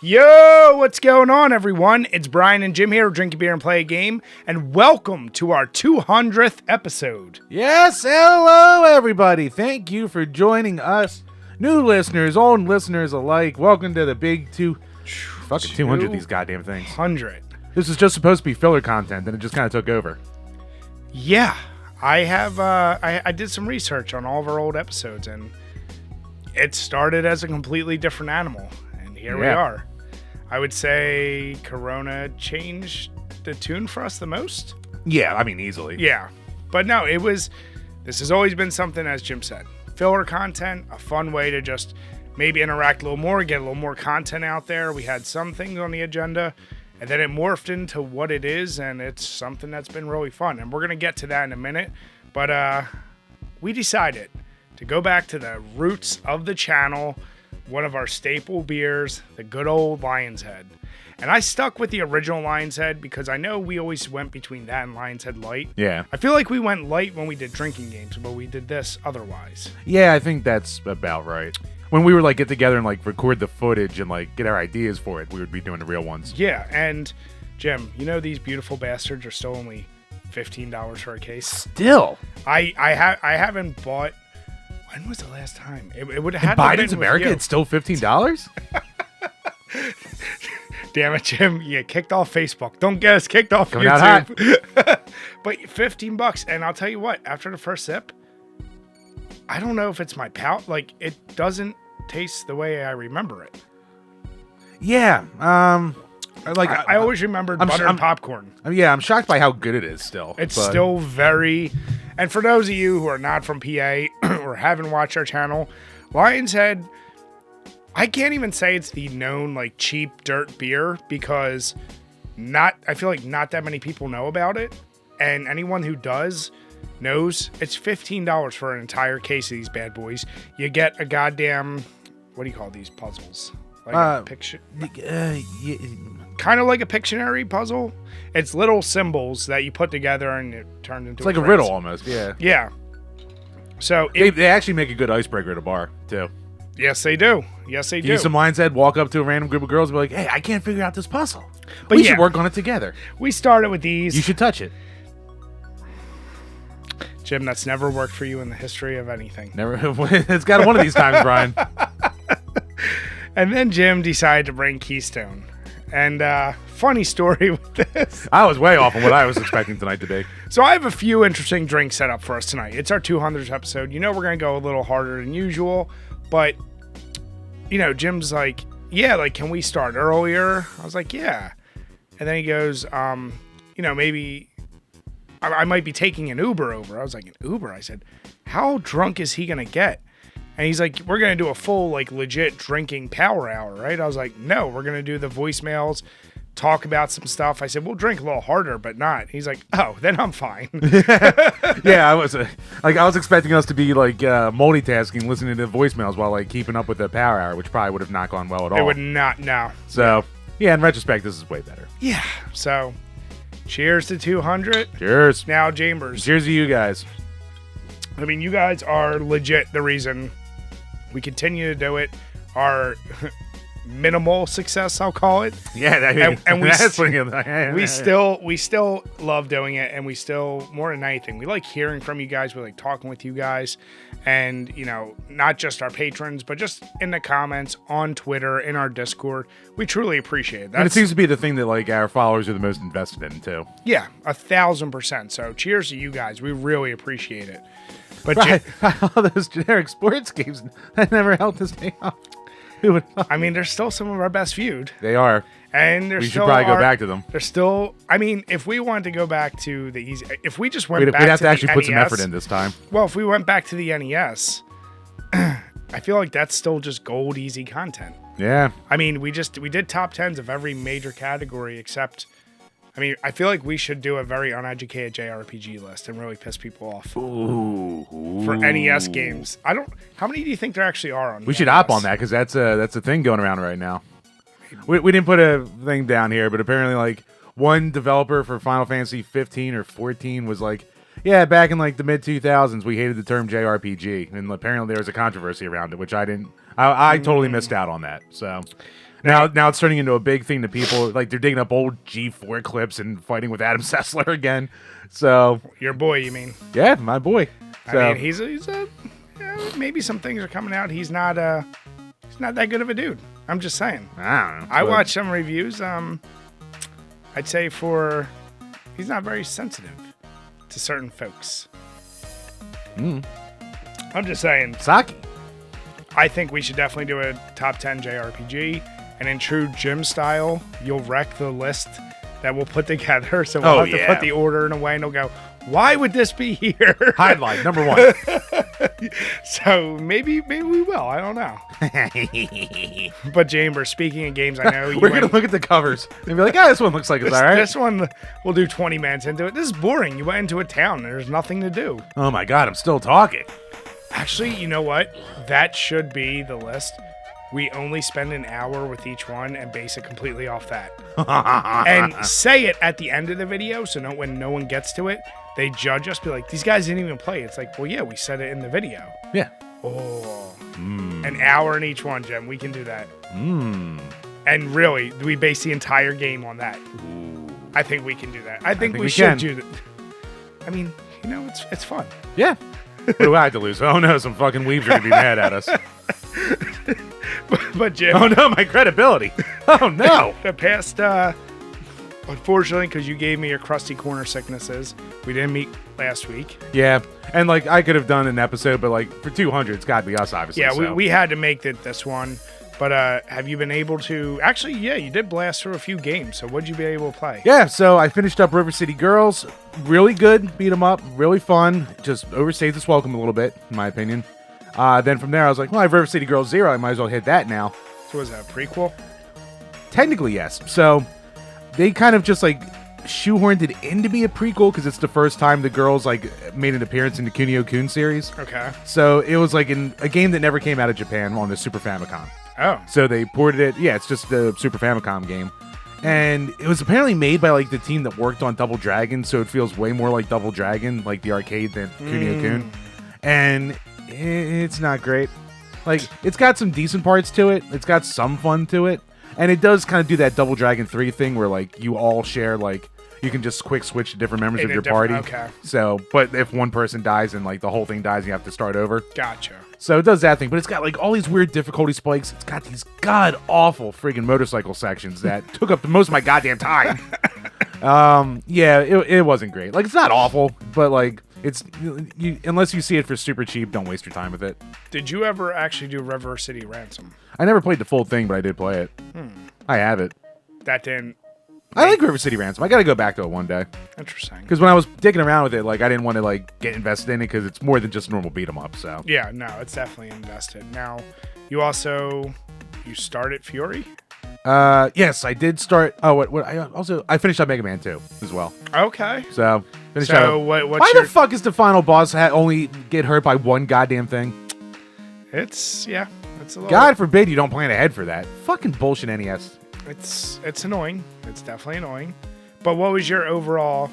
Yo, what's going on, everyone? It's Brian and Jim here, Drink a Beer and Play a Game, and welcome to our 200th episode. Yes, hello, everybody. Thank you for joining us. New listeners, old listeners alike, welcome to the big fucking 200 these goddamn things. 100. This is just supposed to be filler content, and it just kind of took over. Yeah, I have, I did some research on all of our old episodes, and it started as a completely different animal, and here we are. I would say Corona changed the tune for us the most. Yeah, I mean, easily. Yeah, but no, this has always been something, as Jim said, filler content, a fun way to just maybe interact a little more, get a little more content out there. We had some things on the agenda, and then it morphed into what it is, and it's something that's been really fun. And we're going to get to that in a minute, but we decided to go back to the roots of the channel, one of our staple beers, the good old Lion's Head. And I stuck with the original Lion's Head because I know we always went between that and Lion's Head Light. Yeah. I feel like we went light when we did drinking games, but we did this otherwise. Yeah, I think that's about right. When we were like get together and like record the footage and like get our ideas for it, we would be doing the real ones. Yeah, and Jim, you know these beautiful bastards are still only $15 for a case. Still, I haven't bought. When was the last time? It would have had Biden's America. It's still $15. Damn it, Jim! You kicked off Facebook. Don't get us kicked off Coming YouTube. out hot. But $15, and I'll tell you what. After the first sip, I don't know if it's my palate. Like, it doesn't taste the way I remember it. Yeah. I always remembered butter and popcorn. I'm shocked by how good it is still. It's still very... And for those of you who are not from PA or haven't watched our channel, Lion's Head, I can't even say it's the known, like, cheap dirt beer because I feel like not that many people know about it. And anyone who does knows it's $15 for an entire case of these bad boys. You get a goddamn... What do you call these puzzles? Like a picture... Kind of like a Pictionary puzzle. It's little symbols that you put together and it turns into It's like a riddle almost, yeah. Yeah. So they actually make a good icebreaker at a bar, too. Yes, they do. Yes, they do. Use some Lion's Head, walk up to a random group of girls and be like, hey, I can't figure out this puzzle. But we should work on it together. We started with these. You should touch it. Jim, that's never worked for you in the history of anything. Never. It's got one of these times, Brian. And then Jim decided to bring Keystone. And funny story with this. I was way off on what I was expecting tonight to be. So I have a few interesting drinks set up for us tonight. It's our 200th episode. You know we're going to go a little harder than usual. But, you know, Jim's like, yeah, like, can we start earlier? I was like, yeah. And then he goes, you know, maybe I might be taking an Uber over. I was like, an Uber? I said, how drunk is he going to get? And he's like, we're going to do a full, like, legit drinking power hour, right? I was like, no, we're going to do the voicemails, talk about some stuff. I said, we'll drink a little harder, but not. He's like, oh, then I'm fine. Yeah, I was expecting us to be, like, multitasking, listening to the voicemails while, like, keeping up with the power hour, which probably would have not gone well at all. It would not, no. So, yeah, in retrospect, this is way better. Yeah, so cheers to 200. Cheers. Now, Chambers. Cheers to you guys. I mean, you guys are legit the reason we continue to do it. Our minimal success, I'll call it. Yeah, and we still love doing it, and we still, more than anything, we like hearing from you guys. We like talking with you guys, and you know, not just our patrons, but just in the comments on Twitter, in our Discord. We truly appreciate that. And it seems to be the thing that like our followers are the most invested in too. Yeah, 1,000%. So cheers to you guys. We really appreciate it. But right. All those generic sports games that never helped us stay off. I mean, they're still some of our best viewed. They are. And we should probably go back to them. They're still, I mean, if we wanted to go back to the easy, if we just went back to the we'd have to actually NES, put some effort in this time. Well, if we went back to the NES, I feel like that's still just gold easy content. Yeah. I mean, we did top 10s of every major category except, I mean, I feel like we should do a very uneducated JRPG list and really piss people off. Ooh. For NES games. How many do you think there actually are on We should hop on that because that's a thing going around right now. We didn't put a thing down here, but apparently like one developer for Final Fantasy 15 or 14 was like, yeah, back in like the mid 2000s, we hated the term JRPG, and apparently there was a controversy around it, which I totally missed out on that. So Now it's turning into a big thing to people. Like they're digging up old G4 clips and fighting with Adam Sessler again. So Your boy, you mean? yeah, my boy. So, I mean, he's a maybe some things are coming out. He's not that good of a dude. I'm just saying. I don't know. I watched some reviews. I'd say he's not very sensitive to certain folks. I'm just saying. Saki. I think we should definitely do a top 10 JRPG, and in true Jim style, you'll wreck the list that we'll put together. So we'll have to put the order in a way, and we'll go, why would this be here? Highlight number 1. So maybe we will. I don't know. But Chamber, speaking of games, I know we're gonna look at the covers and be like, "Yeah, this one looks like it's all right." This one, we'll do 20 minutes into it. This is boring. You went into a town. There's nothing to do. Oh my god, I'm still talking. Actually, you know what? That should be the list. We only spend an hour with each one and base it completely off that. And say it at the end of the video, so when no one gets to it, they judge us, be like, these guys didn't even play. It's like, well, yeah, we said it in the video. Yeah. Oh. An hour in each one, Jem. We can do that. And really, we base the entire game on that. I think we can do that. I think we should do that. I mean, it's fun. Yeah. What do I have to lose? Oh no, some fucking weebs are gonna be mad at us. But Jim. Oh no, my credibility. Oh no. The past, unfortunately, because you gave me your crusty corner sicknesses, we didn't meet last week. Yeah, and like I could have done an episode, but like for 200, it's got to be us, obviously. Yeah, so. we had to make this one. But have you been able to... Actually, yeah, you did blast through a few games. So what'd you be able to play? Yeah, so I finished up River City Girls. Really good. Beat 'em up. Really fun. Just overstayed its welcome a little bit, in my opinion. Then from there, I was like, well, I have River City Girls 0. I might as well hit that now. So was that a prequel? Technically, yes. So they kind of just like shoehorned it in to be a prequel because it's the first time the girls like made an appearance in the Kunio-kun series. Okay. So it was like in a game that never came out of Japan on the Super Famicom. Oh. So they ported it. Yeah, it's just the Super Famicom game. And it was apparently made by like the team that worked on Double Dragon, so it feels way more like Double Dragon, like the arcade, than Kunio-kun. And it's not great. Like, it's got some decent parts to it. It's got some fun to it. And it does kind of do that Double Dragon 3 thing where like you all share like you can just quick switch to different members of your party. Okay. So, but if one person dies and like the whole thing dies, you have to start over. Gotcha. So it does that thing, but it's got like all these weird difficulty spikes. It's got these god awful friggin' motorcycle sections that took up the most of my goddamn time. Yeah, it wasn't great. Like, it's not awful, but like unless you see it for super cheap, don't waste your time with it. Did you ever actually do River City Ransom? I never played the full thing, but I did play it. I have it. That didn't... I like River City Ransom. I gotta go back to it one day. Interesting. Because when I was digging around with it, like I didn't want to like get invested in it because it's more than just normal beat 'em up. So yeah, no, it's definitely invested. Now, you started Fury? Yes, I did start. Oh, what? I finished up Mega Man 2 as well. Okay. So finished So up. what's Why the fuck is the final boss only get hurt by one goddamn thing? It's a little... God forbid you don't plan ahead for that. Fucking bullshit NES. It's annoying. It's definitely annoying. But what was your overall...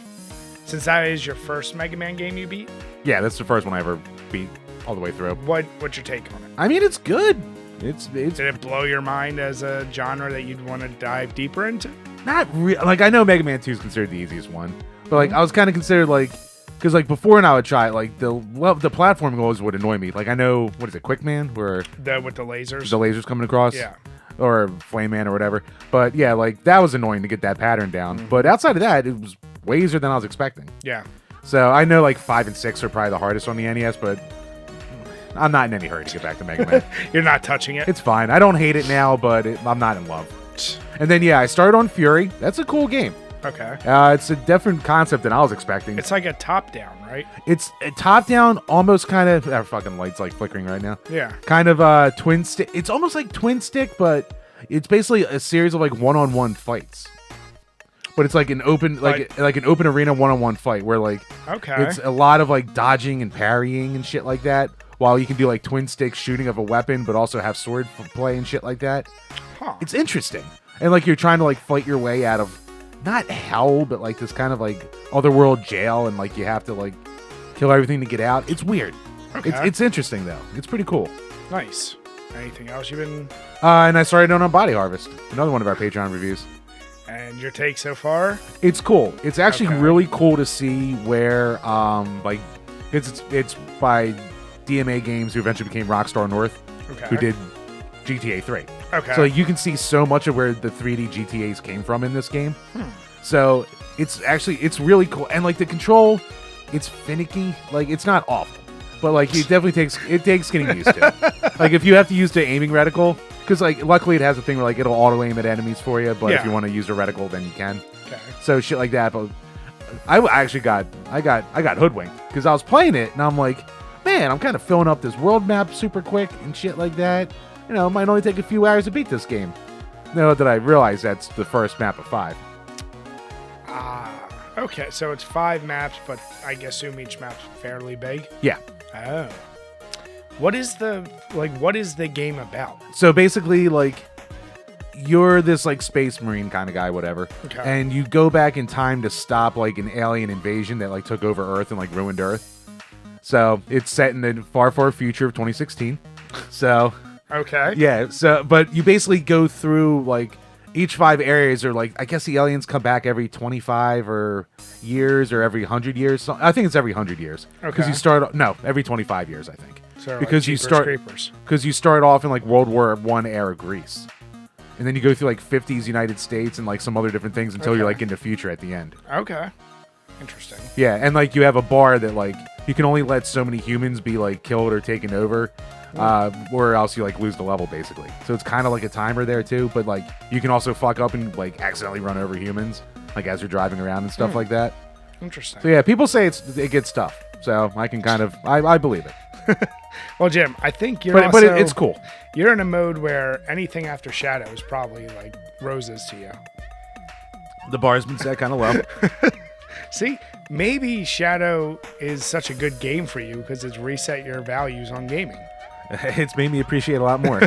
Since that is your first Mega Man game you beat? Yeah, that's the first one I ever beat all the way through. What's your take on it? I mean, it's good. It's Did it blow your mind as a genre that you'd want to dive deeper into? not real. Like, I know Mega Man 2 is considered the easiest one, but like I was kind of considered like, because like before and I would try it, like the platforming always would annoy me. Like I know, what is it, Quickman, where With the lasers? the lasers coming across? Yeah. Or Flame Man or whatever. But yeah, like that was annoying to get that pattern down. But outside of that, it was way easier than I was expecting. Yeah. So I know like 5 and 6 are probably the hardest on the NES, but I'm not in any hurry to get back to Mega Man. You're not touching it? It's fine. I don't hate it now, but I'm not in love. And then yeah, I started on Fury. That's a cool game. Okay. It's a different concept than I was expecting. It's like a top-down, right? It's a top-down, almost kind of... Our fucking light's like flickering right now. Yeah. Kind of twin stick. It's almost like twin stick, but it's basically a series of like one-on-one fights. But it's like an open, like an open arena one-on-one fight where like it's a lot of like dodging and parrying and shit like that. While you can do like twin stick shooting of a weapon, but also have sword play and shit like that. Huh. It's interesting, and like you're trying to like fight your way out of not hell, but like this kind of like otherworld jail, and like you have to like kill everything to get out. It's weird. Okay. It's interesting though. It's pretty cool. Nice. Anything else you've been... And I started on Body Harvest, another one of our Patreon reviews. And your take so far? It's cool. It's actually Okay. really cool to see where, it's by DMA Games, who eventually became Rockstar North, Okay. who did GTA 3. Okay. So you can see so much of where the 3D GTAs came from in this game. So it's really cool. And like the control, it's finicky. Like it's not awful, but like it definitely takes getting used to. Like if you have to use the aiming reticle, because like luckily it has a thing where like it'll auto aim at enemies for you, but if Yeah. you want to use the reticle, then you can. Okay. So shit like that. But I actually got hoodwinked because I was playing it and I'm like, man, I'm kind of filling up this world map super quick and shit like that. You know, it might only take a few hours to beat this game. No, that I realize that's the first map of 5. Okay, so it's 5 maps, but I assume each map's fairly big. Yeah. Oh. What is the game about? So basically, like, you're this like space marine kind of guy, whatever, Okay. and you go back in time to stop like an alien invasion that like took over Earth and like ruined Earth. So it's set in the far future of 2016. So Okay. yeah. So but you basically go through like each 5 areas are like, I guess the aliens come back every 25 or years or every 100 years. So I think it's every 100 years. Because Okay. every 25 years, I think. So because like you start off in like World War I era Greece. And then you go through like 50s United States and like some other different things until you're Okay. like in the future at the end. Okay. Interesting. Yeah, and like you have a bar that like you can only let so many humans be like killed or taken over. Or else you like lose the level basically. So it's kind of like a timer there too, but like you can also fuck up and like accidentally run over humans like as you're driving around and stuff like that. Interesting. So yeah, people say it gets tough. So I can kind of I believe it. Well, Jim, I think you're But it's cool. You're in a mode where anything after Shadow is probably like roses to you. The bar's been set kind of low. See, maybe Shadow is such a good game for you because it's reset your values on gaming. It's made me appreciate a lot more.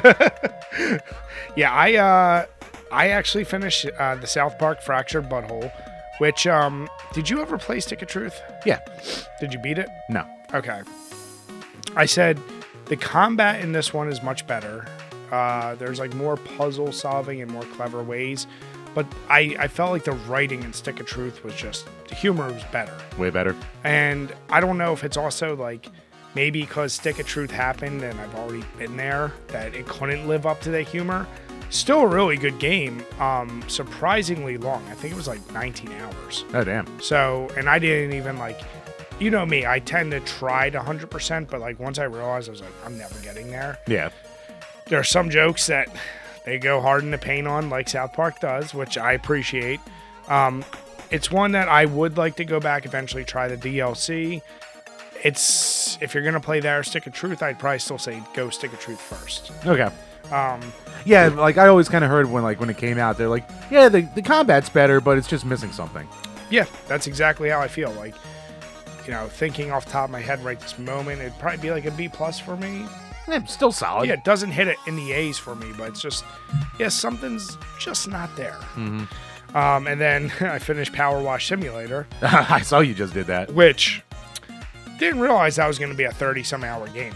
Yeah, I actually finished the South Park Fractured Butthole, which did you ever play Stick of Truth? Yeah. Did you beat it? No. Okay. I said the combat in this one is much better. There's like more puzzle solving and more clever ways, but I felt like the writing in Stick of Truth was just, the humor was better. Way better. And I don't know if it's also like maybe because Stick of Truth happened and I've already been there that it couldn't live up to the humor. Still a really good game. Surprisingly long. I think it was like 19 hours. Oh damn. So, and I didn't even like, you know me, I tend to try to 100%, but like once I realized, I was like, I'm never getting there. Yeah. There are some jokes that they go hard in the paint on, like South Park does, which I appreciate. It's one that I would like to go back eventually, try the DLC. It's, if you're going to play there, Stick of Truth, I'd probably still say go Stick of Truth first. Okay. Yeah, like I always kind of heard when it came out, they're like, yeah, the combat's better, but it's just missing something. Yeah, that's exactly how I feel. Like, you know, thinking off the top of my head right this moment, it'd probably be like a B+ for me. Yeah, still solid. Yeah, it doesn't hit it in the A's for me, but it's just, yeah, something's just not there. Mm-hmm. And then I finished Power Wash Simulator, I saw you just did that. which didn't realize that was going to be a 30-some hour game.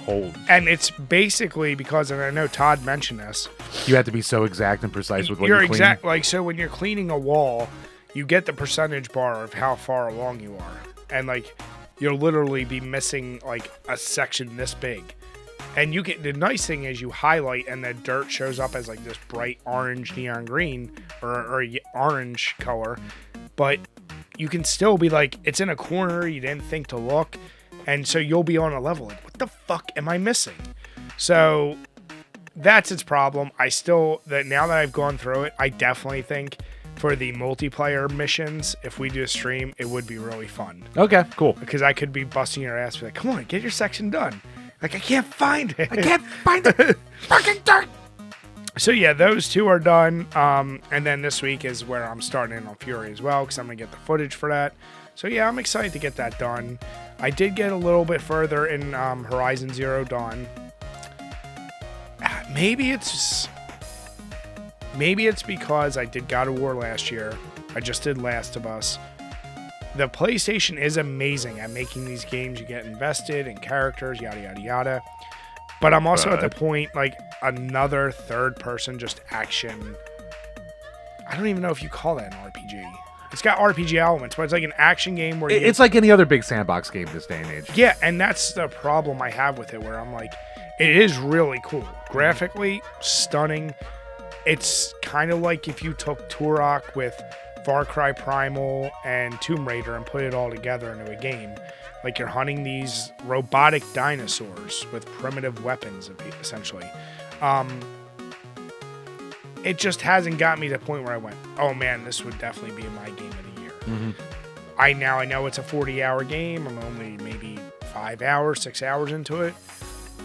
Hold. And it's basically because, and I know Todd mentioned this, You have to be so exact and precise with what you're you clean. exact. Like, so when you're cleaning a wall, you get the percentage bar of how far along you are, and like you'll literally be missing like a section this big. And you get, the nice thing is you highlight and the dirt shows up as like this bright orange neon green or orange color, but you can still be like, it's in a corner you didn't think to look, and so you'll be on a level like, what the fuck am I missing? So that's its problem. I still, that now that I've gone through it, I definitely think for the multiplayer missions, if we do a stream, it would be really fun. Okay, cool. Because I could be busting your ass, be like, come on, get your section done. Like, I can't find it. I can't find the fucking dirt. So yeah, those two are done. And then this week is where I'm starting in on Fury as well, because I'm going to get the footage for that. So yeah, I'm excited to get that done. I did get a little bit further in Horizon Zero Dawn. Maybe it's because I did God of War last year. I just did Last of Us. The PlayStation is amazing at making these games. You get invested in characters, yada, yada, yada. But I'm also at the point, like, another third-person just action. I don't even know if you call that an RPG. It's got RPG elements, but it's like an action game where it's like any other big sandbox game this day and age. Yeah, and that's the problem I have with it, where I'm like, it is really cool. Graphically, stunning. It's kind of like if you took Turok with Far Cry Primal and Tomb Raider and put it all together into a game. Like you're hunting these robotic dinosaurs with primitive weapons, essentially. It just hasn't got me to the point where I went, oh man, this would definitely be my game of the year. Mm-hmm. I know it's a 40-hour game. I'm only maybe 5 hours, 6 hours into it.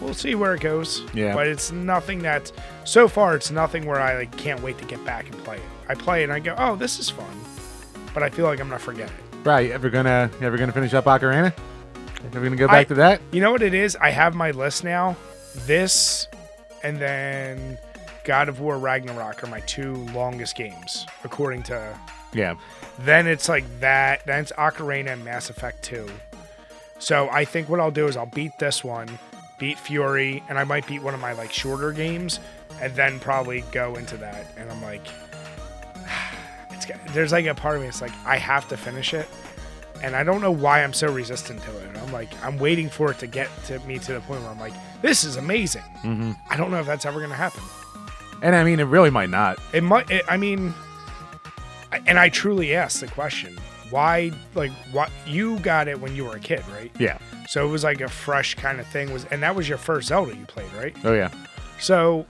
We'll see where it goes. Yeah. But it's nothing that, so far, it's nothing where I like can't wait to get back and play it. I play it and I go, oh, this is fun. But I feel like I'm going to forget it. Right. Ever gonna finish up Ocarina? Ever gonna go back to that? You know what it is? I have my list now. This and then God of War Ragnarok are my 2 longest games, according to... Yeah. Then it's like that. Then it's Ocarina and Mass Effect 2. So I think what I'll do is I'll beat this one, beat Fury, and I might beat one of my like shorter games, and then probably go into that. And I'm like, there's like a part of me that's like, I have to finish it. And I don't know why I'm so resistant to it. I'm like, I'm waiting for it to get to me to the point where I'm like, this is amazing. Mm-hmm. I don't know if that's ever going to happen. And I mean, it really might not. It might. And I truly asked the question, why? Like, what? You got it when you were a kid, right? Yeah. So it was like a fresh kind of thing. And that was your first Zelda you played, right? Oh yeah. So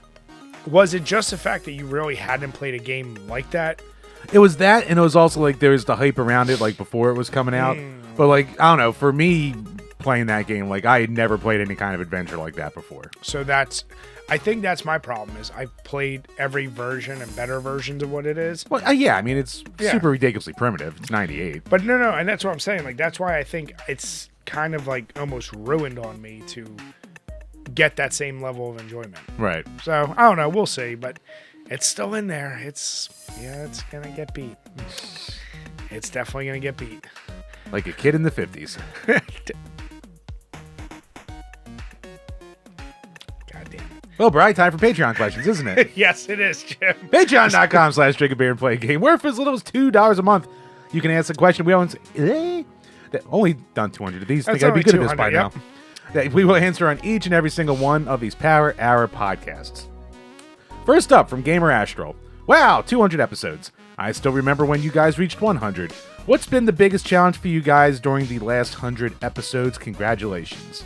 was it just the fact that you really hadn't played a game like that? It was that, and it was also like there was the hype around it, like before it was coming out. But like, I don't know, for me playing that game, like I had never played any kind of adventure like that before. So I think that's my problem is I've played every version and better versions of what it is. Well, yeah, I mean, it's super ridiculously primitive. It's 98. But no, and that's what I'm saying. Like, that's why I think it's kind of like almost ruined on me to get that same level of enjoyment. Right. So, I don't know. We'll see. But it's still in there. It's going to get beat. It's definitely going to get beat. Like a kid in the 50s. Well, Brian, time for Patreon questions, isn't it? Yes, it is, Jim. Patreon.com/DrinkABeerandPlayAGame, where for as little as $2 a month, you can answer a question. We only done 200 of these. I think I'd be good at this by now. That we will answer on each and every single one of these Power Hour podcasts. First up, from Gamer Astral. Wow, 200 episodes. I still remember when you guys reached 100. What's been the biggest challenge for you guys during the last 100 episodes? Congratulations.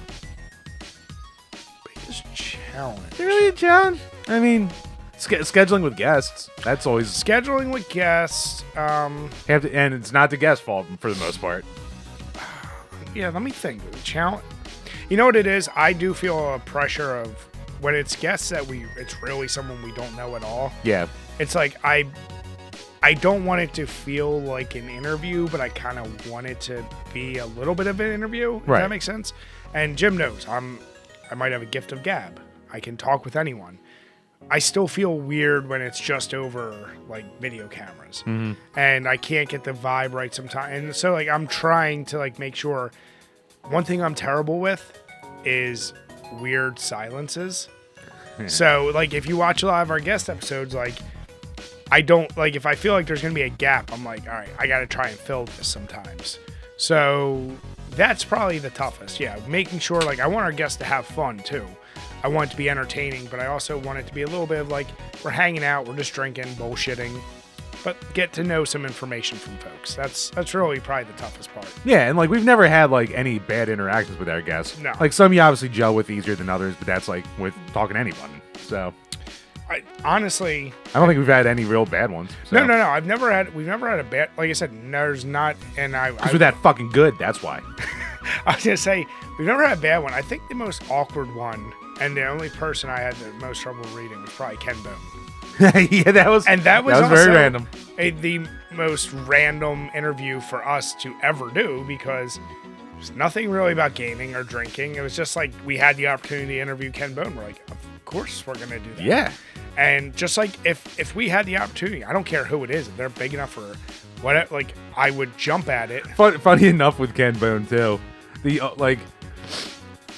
Challenge. Really a challenge? I mean, scheduling with guests. That's always scheduling with guests. And it's not the guest's fault for the most part. Yeah, let me think. Challenge. You know what it is? I do feel a pressure of when it's guests that it's really someone we don't know at all. Yeah. It's like I don't want it to feel like an interview, but I kind of want it to be a little bit of an interview. If that makes sense. And Jim knows I might have a gift of gab. I can talk with anyone. I still feel weird when it's just over like video cameras, and I can't get the vibe right sometimes. And so like I'm trying to like make sure. One thing I'm terrible with is weird silences. Yeah. So like if you watch a lot of our guest episodes, like I don't like if I feel like there's gonna be a gap, I'm like, all right, I gotta try and fill this sometimes. So that's probably the toughest. Yeah, making sure like I want our guests to have fun too. I want it to be entertaining, but I also want it to be a little bit of like we're hanging out, we're just drinking, bullshitting, but get to know some information from folks. That's really probably the toughest part. Yeah, and like we've never had like any bad interactions with our guests. No. Like some you obviously gel with easier than others, but that's like with talking to anyone. So honestly, I don't think we've had any real bad ones. So. No. We've never had a bad. Like I said, there's not. And because we're that fucking good. That's why. I was gonna say we've never had a bad one. I think the most awkward one, and the only person I had the most trouble reading was probably Ken Bone. Yeah, that was very random. The most random interview for us to ever do because there's nothing really about gaming or drinking. It was just like we had the opportunity to interview Ken Bone. We're like, of course we're gonna do that. Yeah. And just like if we had the opportunity, I don't care who it is, if they're big enough for what, like I would jump at it. Funny enough with Ken Bone too,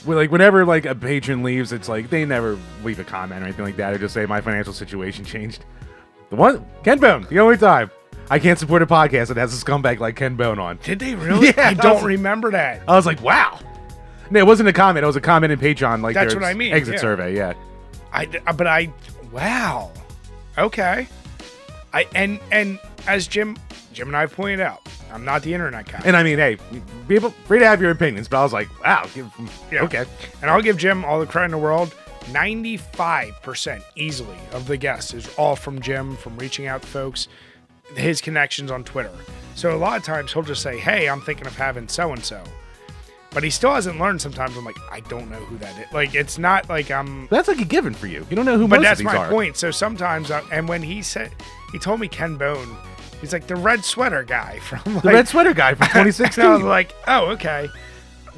whenever like a patron leaves, it's like they never leave a comment or anything like that, or just say my financial situation changed. The one Ken Bone, the only time I can't support a podcast that has a scumbag like Ken Bone on. Did they really? Yeah, I don't remember that. I was like, wow. No, it wasn't a comment. It was a comment in Patreon, like That's their what I mean, exit yeah. survey. Yeah. Wow. Okay. And as Jim and I have pointed out, I'm not the internet guy. And I mean, hey, people free to have your opinions, but I was like, wow, Yeah. okay. And I'll give Jim all the credit in the world. 95% easily of the guests is all from Jim, from reaching out to folks, his connections on Twitter. So a lot of times he'll just say, hey, I'm thinking of having so-and-so. But he still hasn't learned sometimes. I'm like, I don't know who that is. Like, it's not like I'm... That's like a given for you. You don't know who But most that's of these my are. point. So sometimes, and when he told me Ken Bone, he's like the red sweater guy from like... The red sweater guy from 2016. And I was like, oh, okay.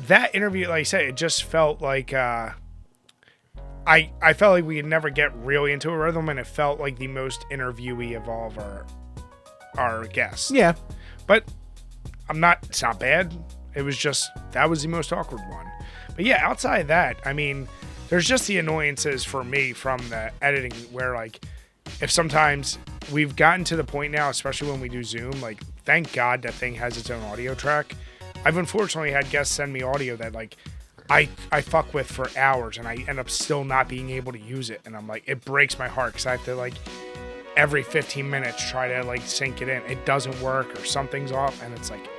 That interview, like I said, it just felt like... I felt like we could never get really into a rhythm, and it felt like the most interviewee of all of our guests. Yeah. But it's not bad. It was just, that was the most awkward one. But yeah, outside of that, I mean, there's just the annoyances for me from the editing where, like, if sometimes we've gotten to the point now, especially when we do Zoom, like, thank God that thing has its own audio track. I've unfortunately had guests send me audio that, like, I fuck with for hours, and I end up still not being able to use it. And I'm like, it breaks my heart because I have to, like, every 15 minutes try to, like, sync it in. It doesn't work or something's off, and it's like,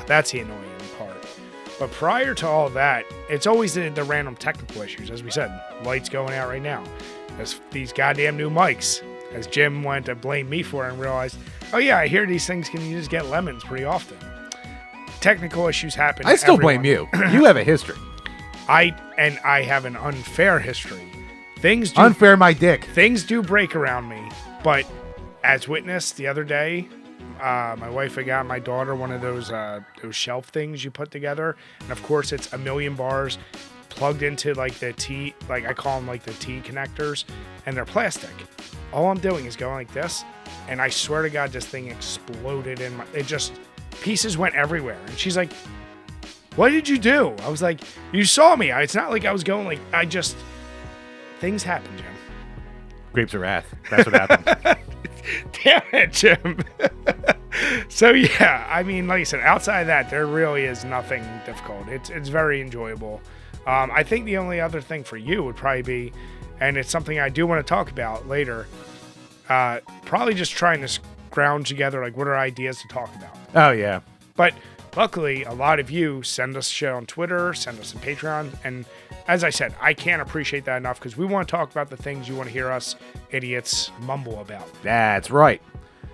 that's the annoying part. But prior to all that, it's always the random technical issues. As we said, lights going out right now. These goddamn new mics. As Jim went to blame me for it and realized, oh yeah, I hear these things can just get lemons pretty often. Technical issues happen. I still blame you. You have a history. I have an unfair history. Unfair my dick. Things do break around me, but as witnessed the other day, my wife had got my daughter one of those shelf things you put together, and of course it's a million bars plugged into like the T, like I call them like the T connectors, and they're plastic. All I'm doing is going like this, and I swear to God, this thing exploded in my. It just pieces went everywhere, and she's like, "What did you do?" I was like, "You saw me. It's not like I was going like I just." Things happen, Jim. Grapes of wrath. That's what happened. Damn it, Jim. So yeah, I mean, like I said, outside of that, there really is nothing difficult. It's very enjoyable. I think the only other thing for you would probably be, and it's something I do want to talk about later, probably just trying to scrounge together, like, what are ideas to talk about. Oh, yeah. But luckily, a lot of you send us shit on Twitter, send us on Patreon, and as I said, I can't appreciate that enough because we want to talk about the things you want to hear us idiots mumble about. That's right.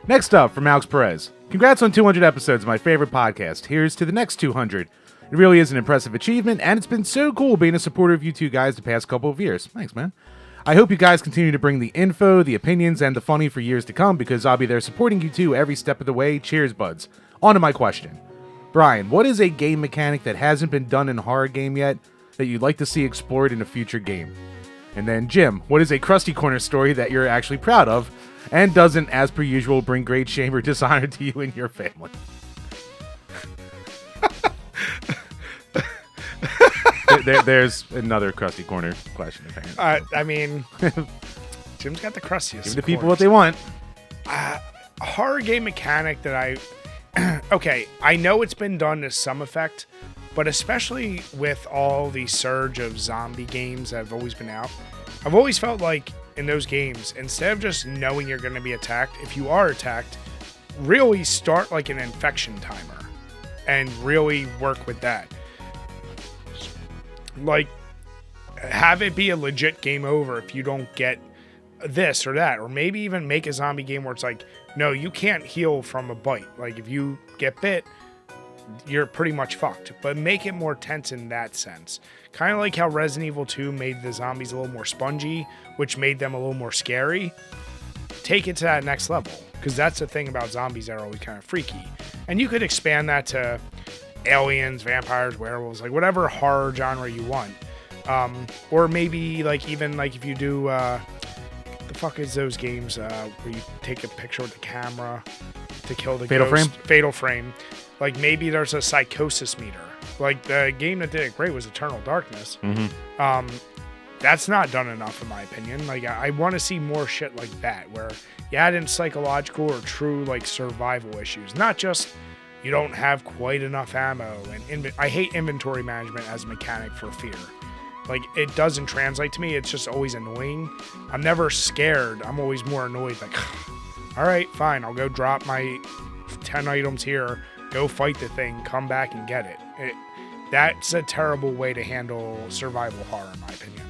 Next up, from Alex Perez. Congrats on 200 episodes of my favorite podcast. Here's to the next 200. It really is an impressive achievement, and it's been so cool being a supporter of you two guys the past couple of years. Thanks, man. I hope you guys continue to bring the info, the opinions, and the funny for years to come because I'll be there supporting you two every step of the way. Cheers, buds. On to my question. Brian, what is a game mechanic that hasn't been done in a horror game yet that you'd like to see explored in a future game? And then, Jim, what is a Krusty Corner story that you're actually proud of and doesn't, as per usual, bring great shame or dishonor to you and your family? There's another Krusty Corner question, apparently. I mean, Jim's got the crustiest. Give the people what they want. A horror game mechanic that okay, I know it's been done to some effect, but especially with all the surge of zombie games that have always been out, I've always felt like in those games, instead of just knowing you're going to be attacked, if you are attacked, really start like an infection timer and really work with that. Like, have it be a legit game over if you don't get this or that, or maybe even make a zombie game where it's like, no, you can't heal from a bite. Like, if you get bit, you're pretty much fucked. But make it more tense in that sense. Kind of like how Resident Evil 2 made the zombies a little more spongy, which made them a little more scary. Take it to that next level, because that's the thing about zombies that are always kind of freaky. And you could expand that to aliens, vampires, werewolves, like whatever horror genre you want. Or maybe like even like if you do the fuck is those games where you take a picture with the camera to kill the Fatal ghost? Frame? Fatal Frame. Like maybe there's a psychosis meter. Like, the game that did it great was Eternal Darkness. Mm-hmm. That's not done enough, in my opinion. Like, I want to see more shit like that, where you add in psychological or true, like, survival issues. Not just you don't have quite enough ammo. And I hate inventory management as a mechanic for fear. Like, it doesn't translate to me. It's just always annoying. I'm never scared. I'm always more annoyed. Like, all right, fine. I'll go drop my 10 items here, go fight the thing, come back and get it. That's a terrible way to handle survival horror, in my opinion.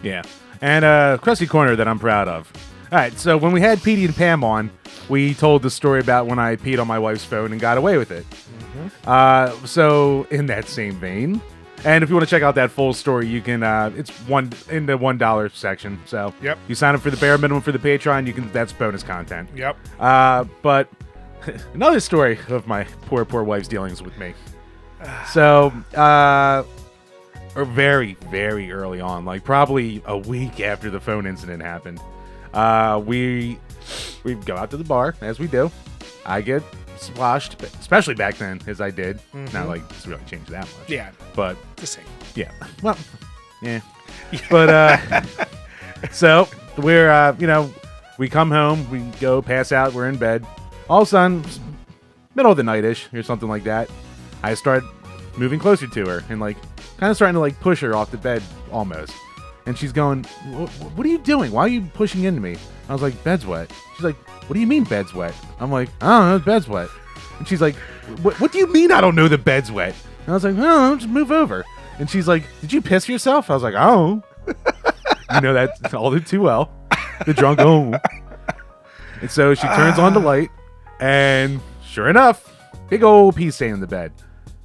Yeah. And crusty corner that I'm proud of. All right, so when we had Petey and Pam on, we told the story about when I peed on my wife's phone and got away with it. Mm-hmm. So in that same vein, and if you want to check out that full story, you can. It's in the $1 section. So yep. You sign up for the bare minimum for the Patreon. That's bonus content. Yep. But another story of my poor wife's dealings with me. So, or very, very early on, like probably a week after the phone incident happened, we go out to the bar, as we do. I get sloshed, especially back then, as I did. Mm-hmm. Not like it's really changed that much. Yeah. But the same. Yeah. Well, yeah. But, so we're, we come home, we go pass out, we're in bed. All of a sudden, middle of the night-ish or something like that, I start moving closer to her and like kind of starting to like push her off the bed almost. And she's going, what are you doing? Why are you pushing into me? I was like, bed's wet. She's like, what do you mean bed's wet? I'm like, I don't know, bed's wet. And she's like, what do you mean I don't know the bed's wet? And I was like, no, just move over. And she's like, did you piss yourself? I was like, oh. You know that all too well. The drunk, oh. And so she turns on the light, and sure enough, big old pee stain in the bed.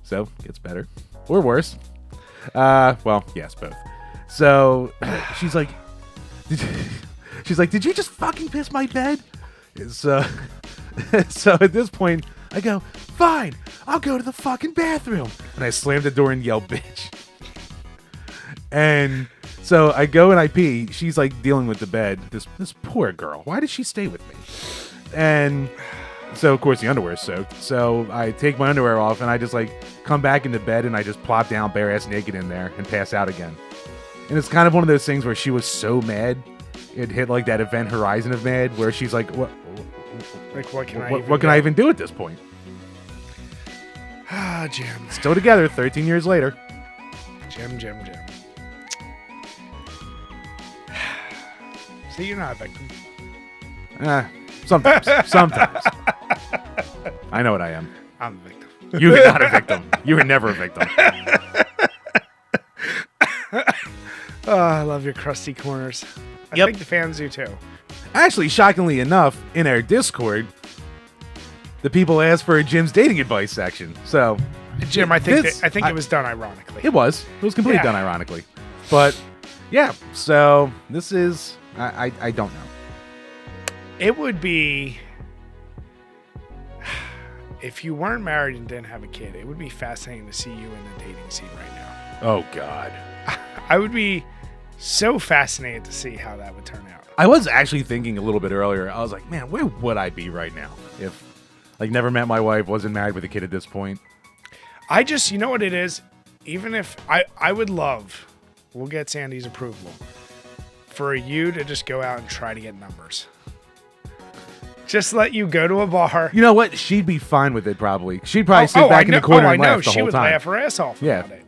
So, gets better. Or worse. Well, yes, both. So, she's like, did you just fucking piss my bed? So at this point, I go, fine, I'll go to the fucking bathroom. And I slam the door and yell, bitch. And so I go and I pee. She's like dealing with the bed. This poor girl. Why did she stay with me? And so, of course, the underwear is soaked. So I take my underwear off and I just like come back into bed and I just plop down bare ass naked in there and pass out again. And it's kind of one of those things where she was so mad. It hit like that event horizon of mad where she's like, what can I even do at this point? Ah, Jim. Still together 13 years later. Jim. See, you're not a victim. Sometimes. I know what I am. I'm a victim. You're not a victim. You were never a victim. Oh, I love your crusty corners. I think the fans do too. Actually, shockingly enough, in our Discord, the people asked for a Jim's dating advice section. So, Jim, I think it was done ironically. It was completely done ironically. But yeah, so this is I don't know. It would be, if you weren't married and didn't have a kid, it would be fascinating to see you in the dating scene right now. Oh God, I would be so fascinated to see how that would turn out. I was actually thinking a little bit earlier. I was like, man, where would I be right now if, like, never met my wife, wasn't married with a kid at this point? I just, you know what it is? Even if I would love, we'll get Sandy's approval, for you to just go out and try to get numbers. Just let you go to a bar. You know what? She'd be fine with it, probably. She'd probably sit back in the corner and laugh the whole time. She would laugh her ass off about it.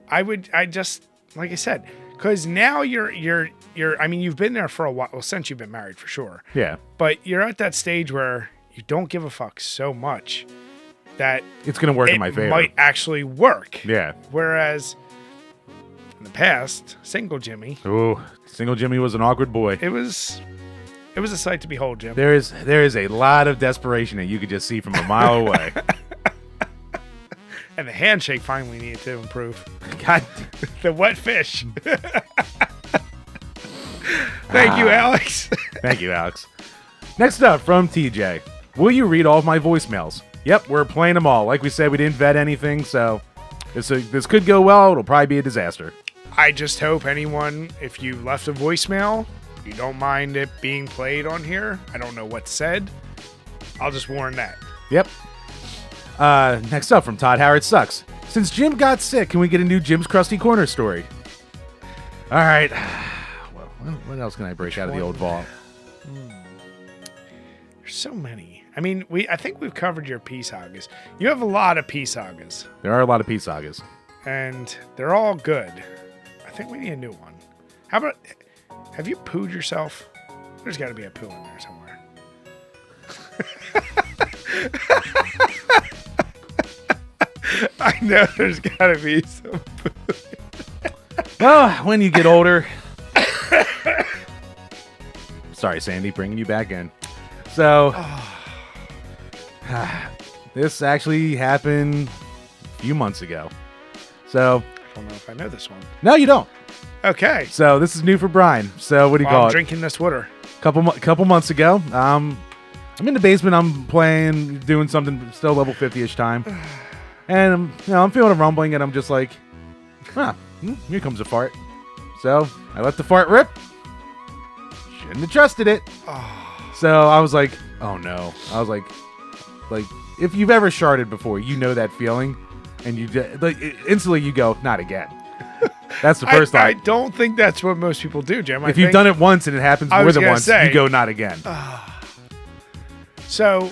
I just, like I said, because now you're, I mean, you've been there for a while. Well, since you've been married, for sure. Yeah. But you're at that stage where you don't give a fuck so much that it's going to work in my favor. It might actually work. Yeah. Whereas in the past, single Jimmy. Ooh, single Jimmy was an awkward boy. It was a sight to behold, Jim. There is a lot of desperation that you could just see from a mile away. And the handshake finally needed to improve. God. The wet fish. Thank you, Alex. Thank you, Alex. Next up from TJ. Will you read all of my voicemails? Yep, we're playing them all. Like we said, we didn't vet anything, so this could go well. It'll probably be a disaster. I just hope anyone, if you left a voicemail, you don't mind it being played on here. I don't know what's said. I'll just warn that. Yep. Next up from Todd Howard Sucks. Since Jim got sick, can we get a new Jim's Krusty Corner story? All right. Well, what else can I break out of the old vault? There's so many. I mean, I think we've covered your pea sagas. You have a lot of pea sagas. There are a lot of pea sagas. And they're all good. I think we need a new one. How about, have you pooed yourself? There's got to be a poo in there somewhere. I know there's got to be some poo. Well, when you get older. Sorry, Sandy, bringing you back in. So, this actually happened a few months ago. So, I don't know if I know this one. No, you don't. Okay. So, this is new for Brian. So, what do you call it? Drinking this water. Couple months ago. I'm in the basement. I'm playing, doing something, still level 50-ish time. And, I'm feeling a rumbling, and I'm just like, here comes a fart. So, I let the fart rip. Shouldn't have trusted it. So, I was like, oh no. I was like, if you've ever sharted before, you know that feeling. And you instantly you go, not again. That's the first thought. I don't think that's what most people do, Jim. If you've done it once and it happens more than once, you go, not again. So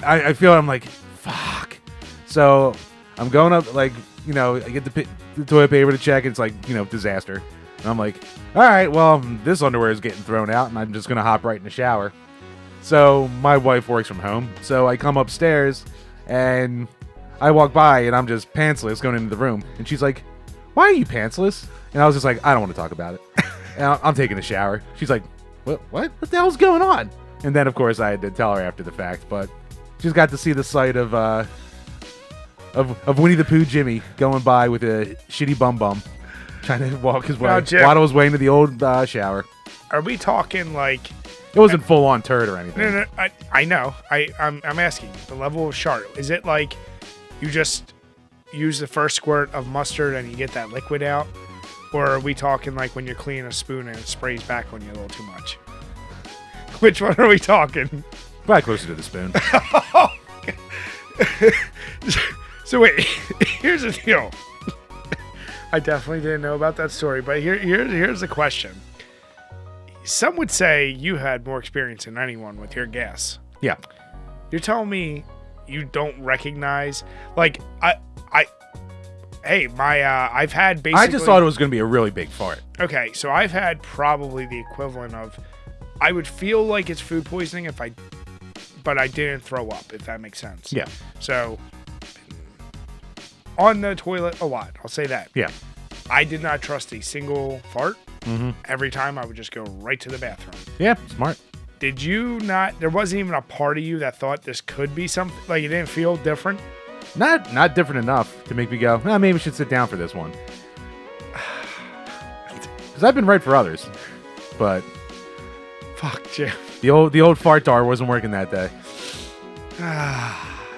I feel I'm like, fuck. So I'm going up, like, I get the toilet paper to check. It's like, disaster. And I'm like, all right, well, this underwear is getting thrown out, and I'm just going to hop right in the shower. So my wife works from home. So I come upstairs, and I walk by, and I'm just pantsless going into the room. And she's like, why are you pantsless? And I was just like, I don't want to talk about it. And I'm taking a shower. She's like, what the hell's going on? And then, of course, I had to tell her after the fact. But she's got to see the sight of Winnie the Pooh Jimmy going by with a shitty bum trying to walk his way. Waddle his way into the old shower. Are we talking like... It wasn't full-on turd or anything. No, I know. I'm asking. The level of shart. Is it like you just use the first squirt of mustard and you get that liquid out? Or are we talking like when you're cleaning a spoon and it sprays back on you a little too much? Which one are we talking? Probably closer to the spoon. So wait, here's the deal. I definitely didn't know about that story, but here's the question. Some would say you had more experience than anyone with your guess. Yeah. You're telling me you don't recognize, like, I've had basically... I just thought it was going to be a really big fart. Okay, so I've had probably the equivalent of, I would feel like it's food poisoning but I didn't throw up, if that makes sense. Yeah. So, on the toilet a lot, I'll say that. Yeah. I did not trust a single fart. Mm-hmm. Every time I would just go right to the bathroom. Yeah, smart. Did you not, there wasn't even a part of you that thought this could be something, like it didn't feel different? Not different enough to make me go, maybe we should sit down for this one. Because I've been right for others. But fuck, Jim. The old fart dar wasn't working that day.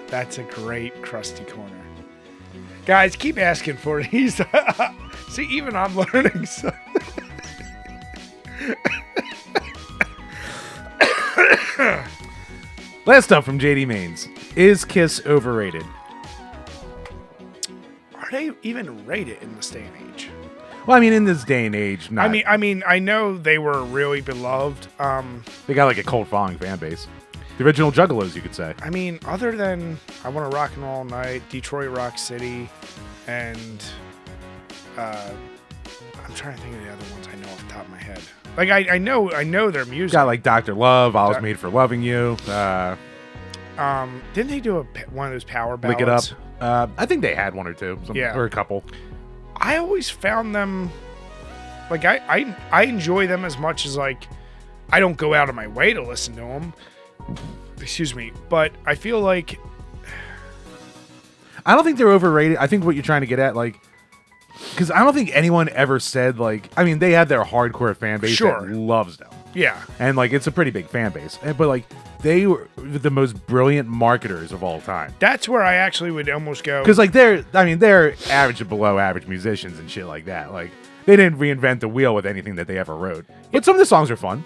That's a great crusty corner. Guys, keep asking for these. See, even I'm learning something. Last up from JD Mains. Is Kiss overrated? Are they even rated in this day and age? Well, I mean, in this day and age, not. I mean, I know they were really beloved. They got like a cult following fan base. The original Juggalos, you could say. I mean, other than I Want to Rock and Roll All Night, Detroit Rock City, and I'm trying to think of the other ones I know off the top of my head. Like I know their music. Got like Dr. Love, I Was Made for Loving You. Didn't they do one of those power ballads? Lick It Up. I think they had one or two, or a couple. I always found them like I enjoy them as much as like I don't go out of my way to listen to them. Excuse me, but I feel like I don't think they're overrated. I think what you're trying to get at, like, because I don't think anyone ever said, like, I mean, they have their hardcore fan base that loves them. Yeah. And, like, it's a pretty big fan base. But, like, they were the most brilliant marketers of all time. That's where I actually would almost go. Because, like, they're average to below average musicians and shit like that. Like, they didn't reinvent the wheel with anything that they ever wrote. But some of the songs are fun.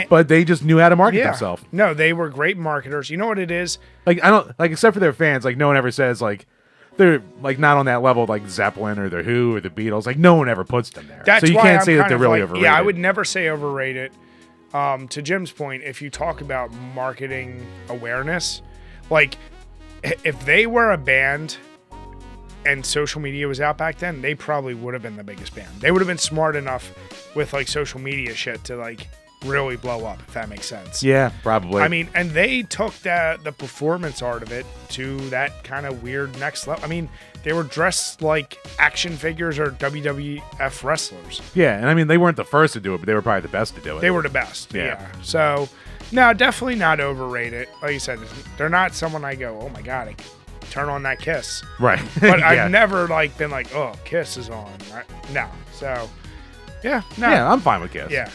But they just knew how to market themselves. No, they were great marketers. You know what it is? Like, I don't, like, except for their fans, like, no one ever says, like, they're like not on that level like Zeppelin or the Who or the Beatles. Like no one ever puts them there. That's so you why can't I'm say that kind they're of really like, overrated. Yeah, I would never say overrated. To Jim's point, if you talk about marketing awareness, like if they were a band and social media was out back then, they probably would have been the biggest band. They would have been smart enough with like social media shit to like really blow up, if that makes sense. Yeah, probably. I mean, and they took the performance art of it to that kind of weird next level. I mean, they were dressed like action figures or WWF wrestlers. Yeah, and I mean, they weren't the first to do it, but they were probably the best to do it. They were the best. Yeah. Yeah. So, no, definitely not overrated. Like you said, they're not someone I go, oh my God, I can turn on that Kiss. Right. But Yeah. I've never like been like, oh, Kiss is on. No. So, yeah. No. Yeah, I'm fine with Kiss. Yeah.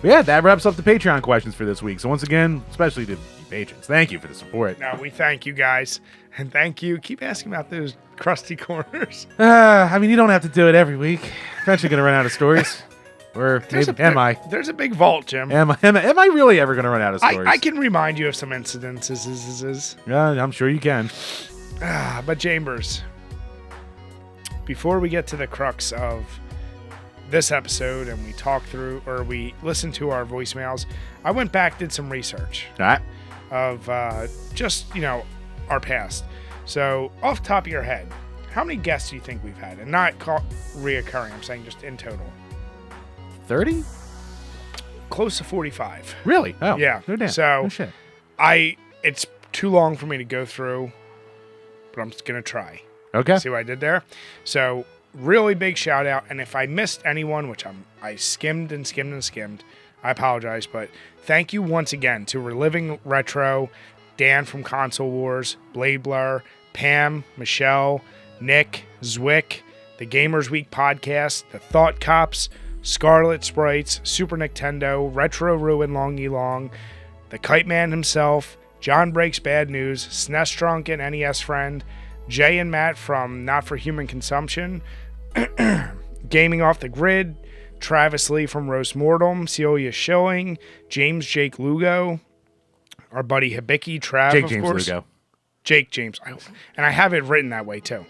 But yeah, that wraps up the Patreon questions for this week. So once again, especially to you patrons, thank you for the support. No, we thank you guys. And thank you. Keep asking about those crusty corners. I mean, you don't have to do it every week. Eventually going to run out of stories. Or maybe, am I? There's a big vault, Jim. Am I really ever going to run out of stories? I can remind you of some incidences. Yeah, I'm sure you can. But Chambers, before we get to the crux of this episode and we talk through or we listen to our voicemails, I went back, did some research All right. of just, our past. So off the top of your head, how many guests do you think we've had? And not reoccurring, I'm saying just in total. 30? Close to 45. Really? Oh, Yeah. no damn. So No shit. it's too long for me to go through, but I'm just going to try. Okay. See what I did there? So really big shout out. And if I missed anyone, which I skimmed and skimmed and skimmed, I apologize. But thank you once again to Reliving Retro, Dan from Console Wars, Blade Blur, Pam, Michelle, Nick, Zwick, the Gamers Week podcast, the Thought Cops, Scarlet Sprites, Super Nintendo, Retro Ruin Longy Long, the Kite Man himself, John Breaks Bad News, SNES Drunk and NES Friend, Jay and Matt from Not For Human Consumption, Gaming Off the Grid, Travis Lee from Roast Mortem, Celia Schilling, James Jake Lugo, our buddy Hibiki Trav, Jake of James course. Lugo. Jake James. And I have it written that way, too.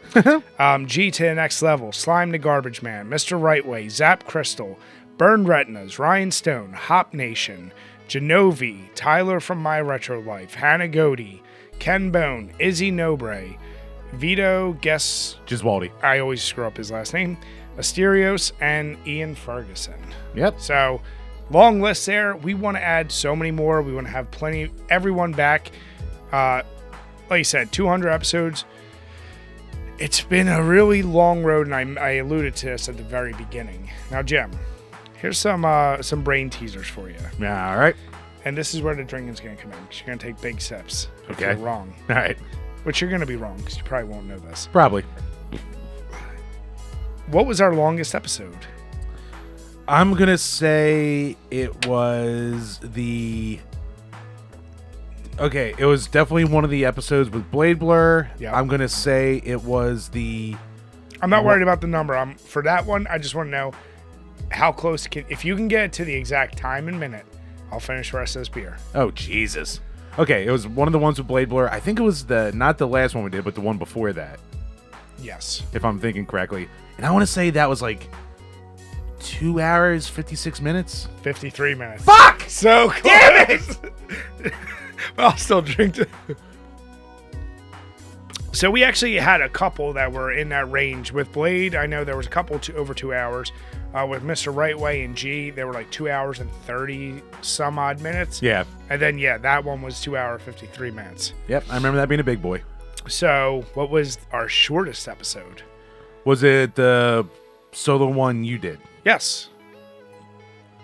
G to the Next Level, Slime the Garbage Man, Mr. Rightway, Zap Crystal, Burned Retinas, Ryan Stone, Hop Nation, Genovi, Tyler from My Retro Life, Hannah Godey, Ken Bone, Izzy Nobre, Vito Guess... Giswaldi. I always screw up his last name. Asterios, and Ian Ferguson. Yep. So, long list there. We want to add so many more. We want to have everyone back. Like I said, 200 episodes. It's been a really long road, and I alluded to this at the very beginning. Now, Jim, here's some brain teasers for you. Yeah, all right. And this is where the drinking's going to come in, because you're going to take big sips. If Okay. you're wrong. All right. Which you're going to be wrong, because you probably won't know this. Probably. What was our longest episode? I'm going to say it was the... Okay, it was definitely one of the episodes with Blade Blur. Yeah. I'm going to say it was the... I'm not worried about the number. For that one, I just want to know how close if you can get it to the exact time and minute, I'll finish the rest of this beer. Oh, Jesus. Okay, it was one of the ones with Blade Blur. I think it was not the last one we did, but the one before that, Yes. if I'm thinking correctly. And I want to say that was like 2 hours, 56 minutes. 53 minutes. Fuck! So close. Damn it! I'll still drink it. So we actually had a couple that were in that range. With Blade, I know there was a couple over 2 hours. With Mr. Rightway and G, they were like 2 hours and 30 some odd minutes. Yeah. And then, that one was 2 hours, 53 minutes. Yep, I remember that being a big boy. So what was our shortest episode? Was it the solo one you did? Yes.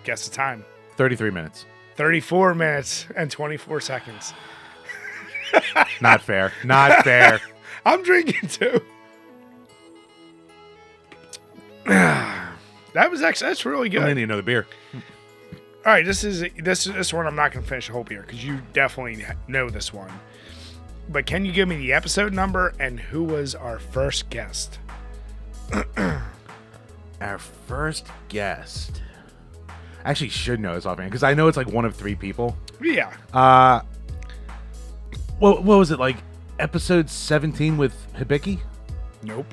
Guess the time. 33 minutes. 34 minutes and 24 seconds. Not fair. Not fair. I'm drinking too. That's really good. I need another beer. All right, this one I'm not going to finish the whole beer because you definitely know this one. But can you give me the episode number and who was our first guest? Our first guest. I actually should know this offhand because I know it's like one of 3 people. Yeah. What was it, like episode 17 with Hibiki? Nope.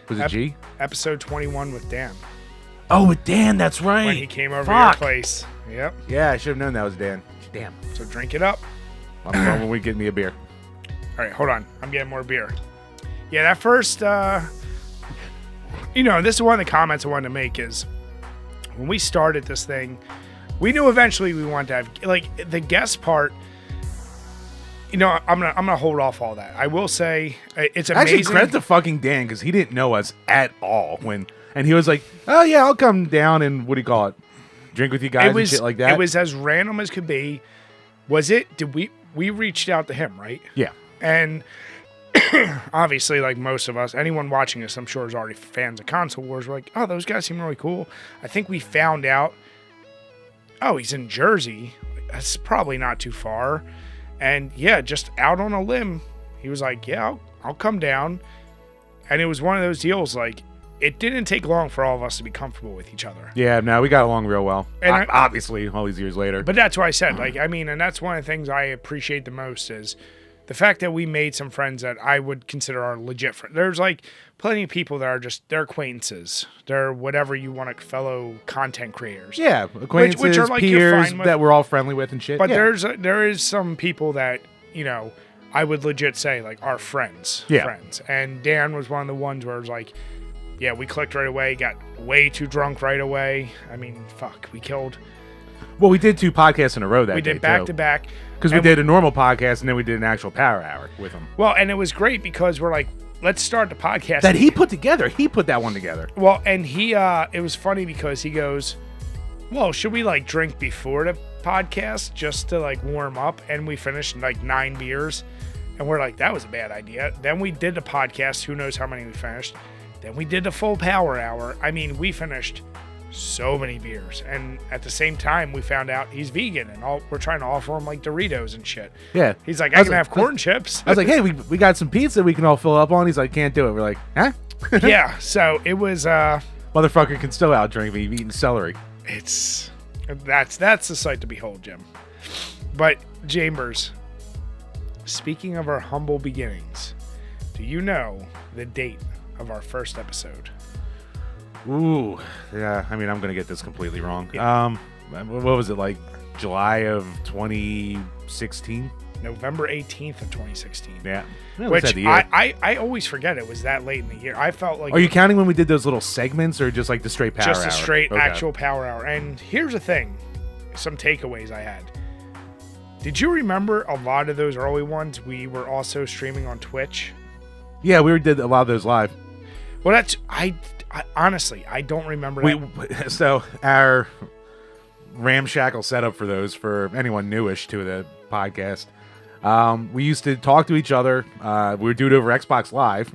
Was it G? Episode 21 with Dan. Oh, with Dan, that's right. When he came over to your place. Yep. Yeah, I should have known that was Dan. Damn. So drink it up. I'm going when we get me a beer. All right, hold on. I'm getting more beer. Yeah, that first, this is one of the comments I wanted to make is when we started this thing, we knew eventually we wanted to have, like, the guest part. I'm gonna hold off all that. I will say it's amazing. Actually, credit to fucking Dan because he didn't know us at all and he was like, "Oh yeah, I'll come down and what do you call it? Drink with you guys and shit like that." It was as random as could be. Was it? Did we reached out to him, right? Yeah. And obviously, like most of us, anyone watching us, I'm sure is already fans of Console Wars. We're like, oh, those guys seem really cool. I think we found out. Oh, he's in Jersey. That's probably not too far. And yeah, just out on a limb, he was like, yeah, I'll come down. And it was one of those deals, like, it didn't take long for all of us to be comfortable with each other. Yeah, no, we got along real well. And obviously, all these years later. But that's what I said. Like, I mean, and that's one of the things I appreciate the most is the fact that we made some friends that I would consider our legit friends. There's, like, plenty of people that are just, they're acquaintances. They're whatever you want, fellow content creators. Yeah, acquaintances, which are, like, peers that we're all friendly with and shit. But there is some people that, I would legit say, like, are friends. Yeah. Friends. And Dan was one of the ones where it was like, yeah, we clicked right away, got way too drunk right away. I mean, fuck, we killed. Well, we did 2 podcasts in a row that day, we did back to back. Because we did a normal podcast, and then we did an actual power hour with him. Well, and it was great because we're like, let's start the podcast. That he put together. He put that one together. Well, and it was funny because he goes, well, should we, like, drink before the podcast just to, like, warm up? And we finished, like, 9 beers. And we're like, that was a bad idea. Then we did the podcast. Who knows how many we finished. Then we did the full power hour. I mean, we finished so many beers, and at the same time we found out he's vegan, and we're trying to offer him like Doritos and shit. Yeah, he's like, I can have corn chips. I was like, hey, we got some pizza we can all fill up on. He's like, can't do it. We're like, huh? Yeah, so it was motherfucker can still outdrink me eating celery. That's the sight to behold, Jim. But Chambers, speaking of our humble beginnings, do you know the date of our first episode? Ooh, yeah. I mean, I'm gonna get this completely wrong. Yeah. What was it, like July of 2016? November 18th of 2016. Yeah. Which I always forget it was that late in the year. I felt like. Are you counting when we did those little segments, or just like the straight power hour? Just a straight actual power hour. And here's the thing, some takeaways I had. Did you remember a lot of those early ones? We were also streaming on Twitch. Yeah, we did a lot of those live. Well, I honestly, I don't remember that. So our ramshackle setup for those, for anyone newish to the podcast, we used to talk to each other. We would do it over Xbox Live,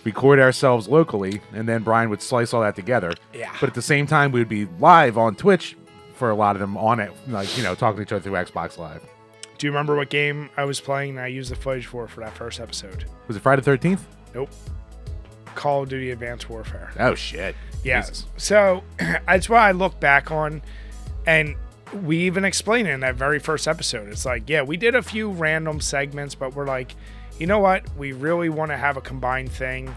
record ourselves locally, and then Brian would slice all that together. Yeah. But at the same time, we would be live on Twitch for a lot of them on it, like, talking to each other through Xbox Live. Do you remember what game I was playing and I used the footage for that first episode? Was it Friday the 13th? Nope. Call of Duty Advanced Warfare. Oh, shit. Yeah. Jesus. So that's what I look back on, and we even explained it in that very first episode. It's like, yeah, we did a few random segments, but we're like, you know what? We really want to have a combined thing.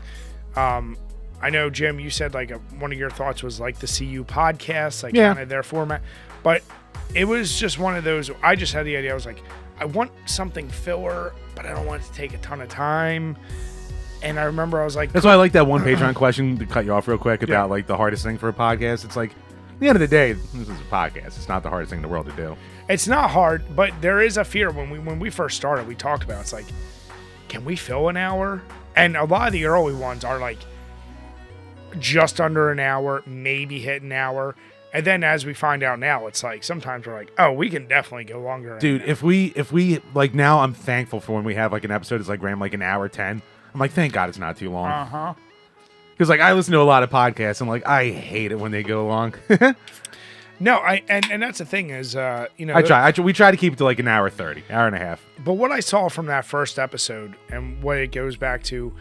I know, Jim, you said like one of your thoughts was like the CU podcast, like kind of their format. But it was just one of those, I just had the idea. I was like, I want something filler, but I don't want it to take a ton of time. And I remember I was like... That's why I like that one Patreon question, to cut you off real quick, about like the hardest thing for a podcast. It's like, at the end of the day, this is a podcast. It's not the hardest thing in the world to do. It's not hard, but there is a fear. When we first started, we talked about, it's like, can we fill an hour? And a lot of the early ones are like just under an hour, maybe hit an hour. And then as we find out now, it's like sometimes we're like, oh, we can definitely go longer. Dude, if we like, now I'm thankful for when we have like an episode, it's like ran like an hour 10. I'm like, thank God it's not too long. Uh-huh. Because like I listen to a lot of podcasts and like I hate it when they go long. No, and that's the thing is, we try to keep it to like an hour 30, hour and a half. But what I saw from that first episode and what it goes back to,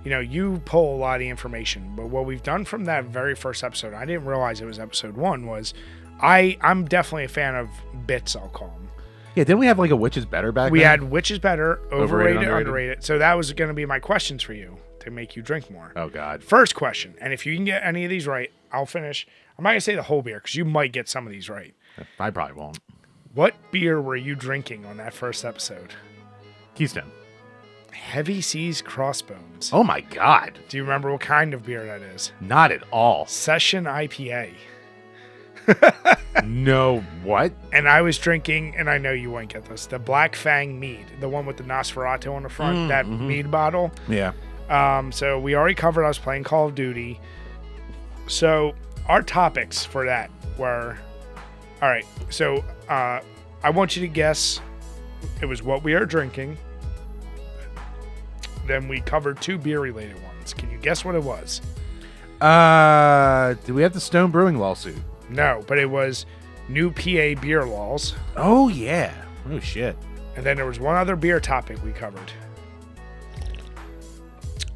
you pull a lot of the information. But what we've done from that very first episode, I didn't realize it was episode 1, was I'm definitely a fan of bits, I'll call them. Yeah, didn't we have like a which is better back We then? had which is better, overrated, underrated. So that was going to be my questions for you to make you drink more. Oh, God. First question, and if you can get any of these right, I'll finish. I'm not going to say the whole beer because you might get some of these right. I probably won't. What beer were you drinking on that first episode? Keystone. Heavy Seas Crossbones. Oh, my God. Do you remember what kind of beer that is? Not at all. Session IPA. No, what? And I was drinking, and I know you won't get this, the Black Fang mead, the one with the Nosferatu on the front, that mead bottle. Yeah. So we already covered us playing Call of Duty. So our topics for that were, all right, so I want you to guess, it was what we are drinking. Then we covered 2 beer-related ones. Can you guess what it was? Do we have the Stone Brewing lawsuit? No, but it was new PA beer laws. Oh, yeah. Oh, shit. And then there was one other beer topic we covered.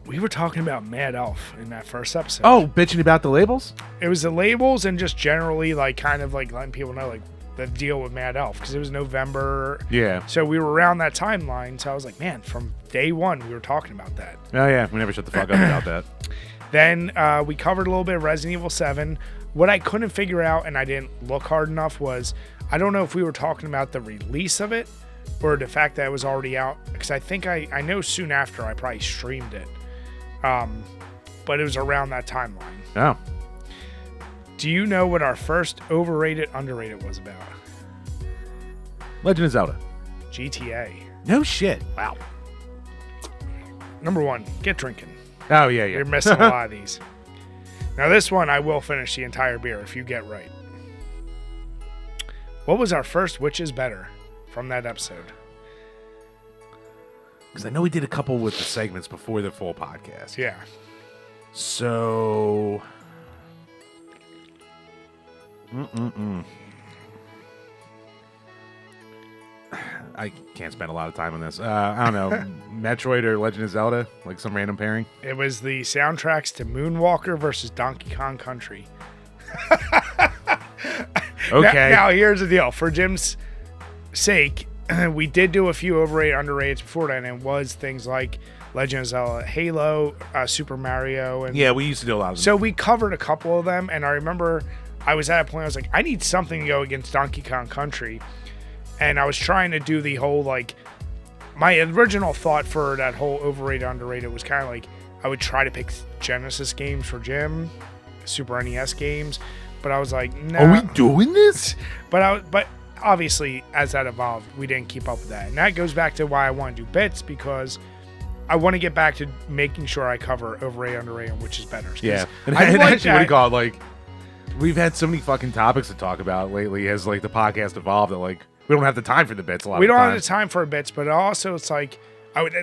We were talking about Mad Elf in that first episode. Oh, bitching about the labels? It was the labels and just generally like kind of like letting people know like the deal with Mad Elf because it was November. Yeah. So we were around that timeline. So I was like, man, from day one we were talking about that. Oh, yeah. We never shut the fuck up about that. Then we covered a little bit of Resident Evil 7. What I couldn't figure out, and I didn't look hard enough, was I don't know if we were talking about the release of it or the fact that it was already out. Because I think I know soon after I probably streamed it. But it was around that timeline. Oh. Do you know what our first overrated, underrated was about? Legend of Zelda. GTA. No shit. Wow. Number 1, get drinking. Oh, yeah. You're missing a lot of these. Now this one, I will finish the entire beer if you get right. What was our first Which is Better from that episode? Because I know we did a couple with the segments before the full podcast. Yeah. So... I can't spend a lot of time on this. I don't know. Metroid or Legend of Zelda? Like some random pairing? It was the soundtracks to Moonwalker versus Donkey Kong Country. Okay. Now, here's the deal. For Jim's sake, we did do a few overrated, underrated before that, and it was things like Legend of Zelda, Halo, Super Mario. And Yeah, we used to do a lot of them. so we covered a couple of them, and I remember I was at a point I was like, I need something to go against Donkey Kong Country. And I was trying to do the whole, like, my original thought for that whole overrated, underrated was kind of like, I would try to pick Genesis games for Jim, Super NES games, but I was like, no. Are we doing this? But obviously, as that evolved, we didn't keep up with that. And that goes back to why I want to do bits, because I want to get back to making sure I cover overrated, underrated, which is better. Yeah. And I like actually, what do you that. call it? Like, we've had so many fucking topics to talk about lately as, like, the podcast evolved that, like, we don't have the time for the bits a lot We of the don't time. have the time for bits, but also it's like,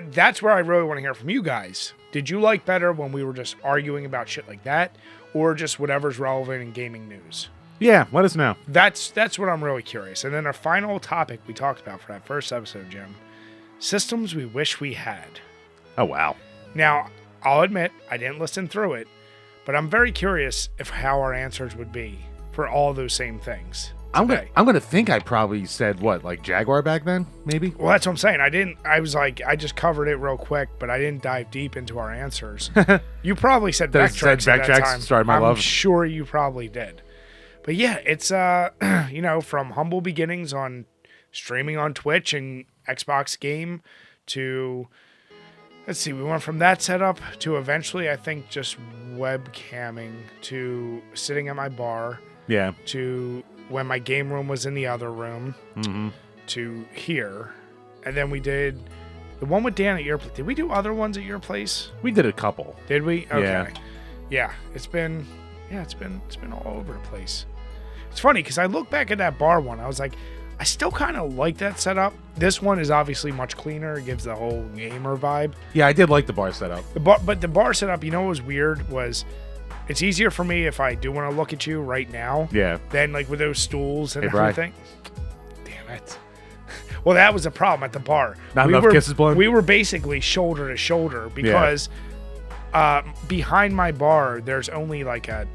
that's where I really want to hear from you guys. Did you like better when we were just arguing about shit like that, or just whatever's relevant in gaming news? Yeah, let us know. That's what I'm really curious. And then our final topic we talked about for that first episode, Jim, systems we wish we had. Oh, wow. Now, I'll admit I didn't listen through it, but I'm very curious if how our answers would be for all those same things. I'm gonna think I probably said what, like Jaguar back then, maybe? Well, that's what I'm saying. I was like, I just covered it real quick, but I didn't dive deep into our answers. You probably said Vectrex at that time. Started my I'm love. sure you probably did. But yeah, it's from humble beginnings on streaming on Twitch and Xbox Game to, let's see, we went from that setup to eventually, I think, just webcamming to sitting at my bar Yeah. to when my game room was in the other room to here. And then we did the one with Dan at your place. Did we do other ones at your place? We did a couple. Did we? Okay. Yeah. Yeah. It's been all over the place. It's funny because I look back at that bar one. I was like, I still kind of like that setup. This one is obviously much cleaner. It gives the whole gamer vibe. Yeah, I did like the bar setup. But the bar setup, you know what was weird was it's easier for me if I do want to look at you right now. Yeah. Than like with those stools and Hey, Brian. everything. Damn it. Well, that was a problem at the bar. Not enough kisses blown? We were basically shoulder to shoulder because behind my bar, there's only like a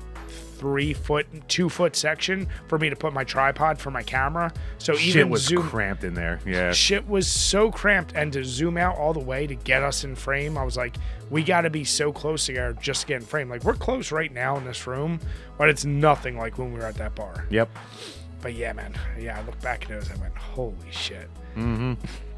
2 foot section for me to put my tripod for my camera. So Shit even was cramped in there. Yeah. Shit was so cramped, and to zoom out all the way to get us in frame, I was like, we got to be so close together just to get in frame. Like, we're close right now in this room, but it's nothing like when we were at that bar. Yep. But yeah, man. Yeah, I looked back at those and I went, holy shit. Mm-hmm.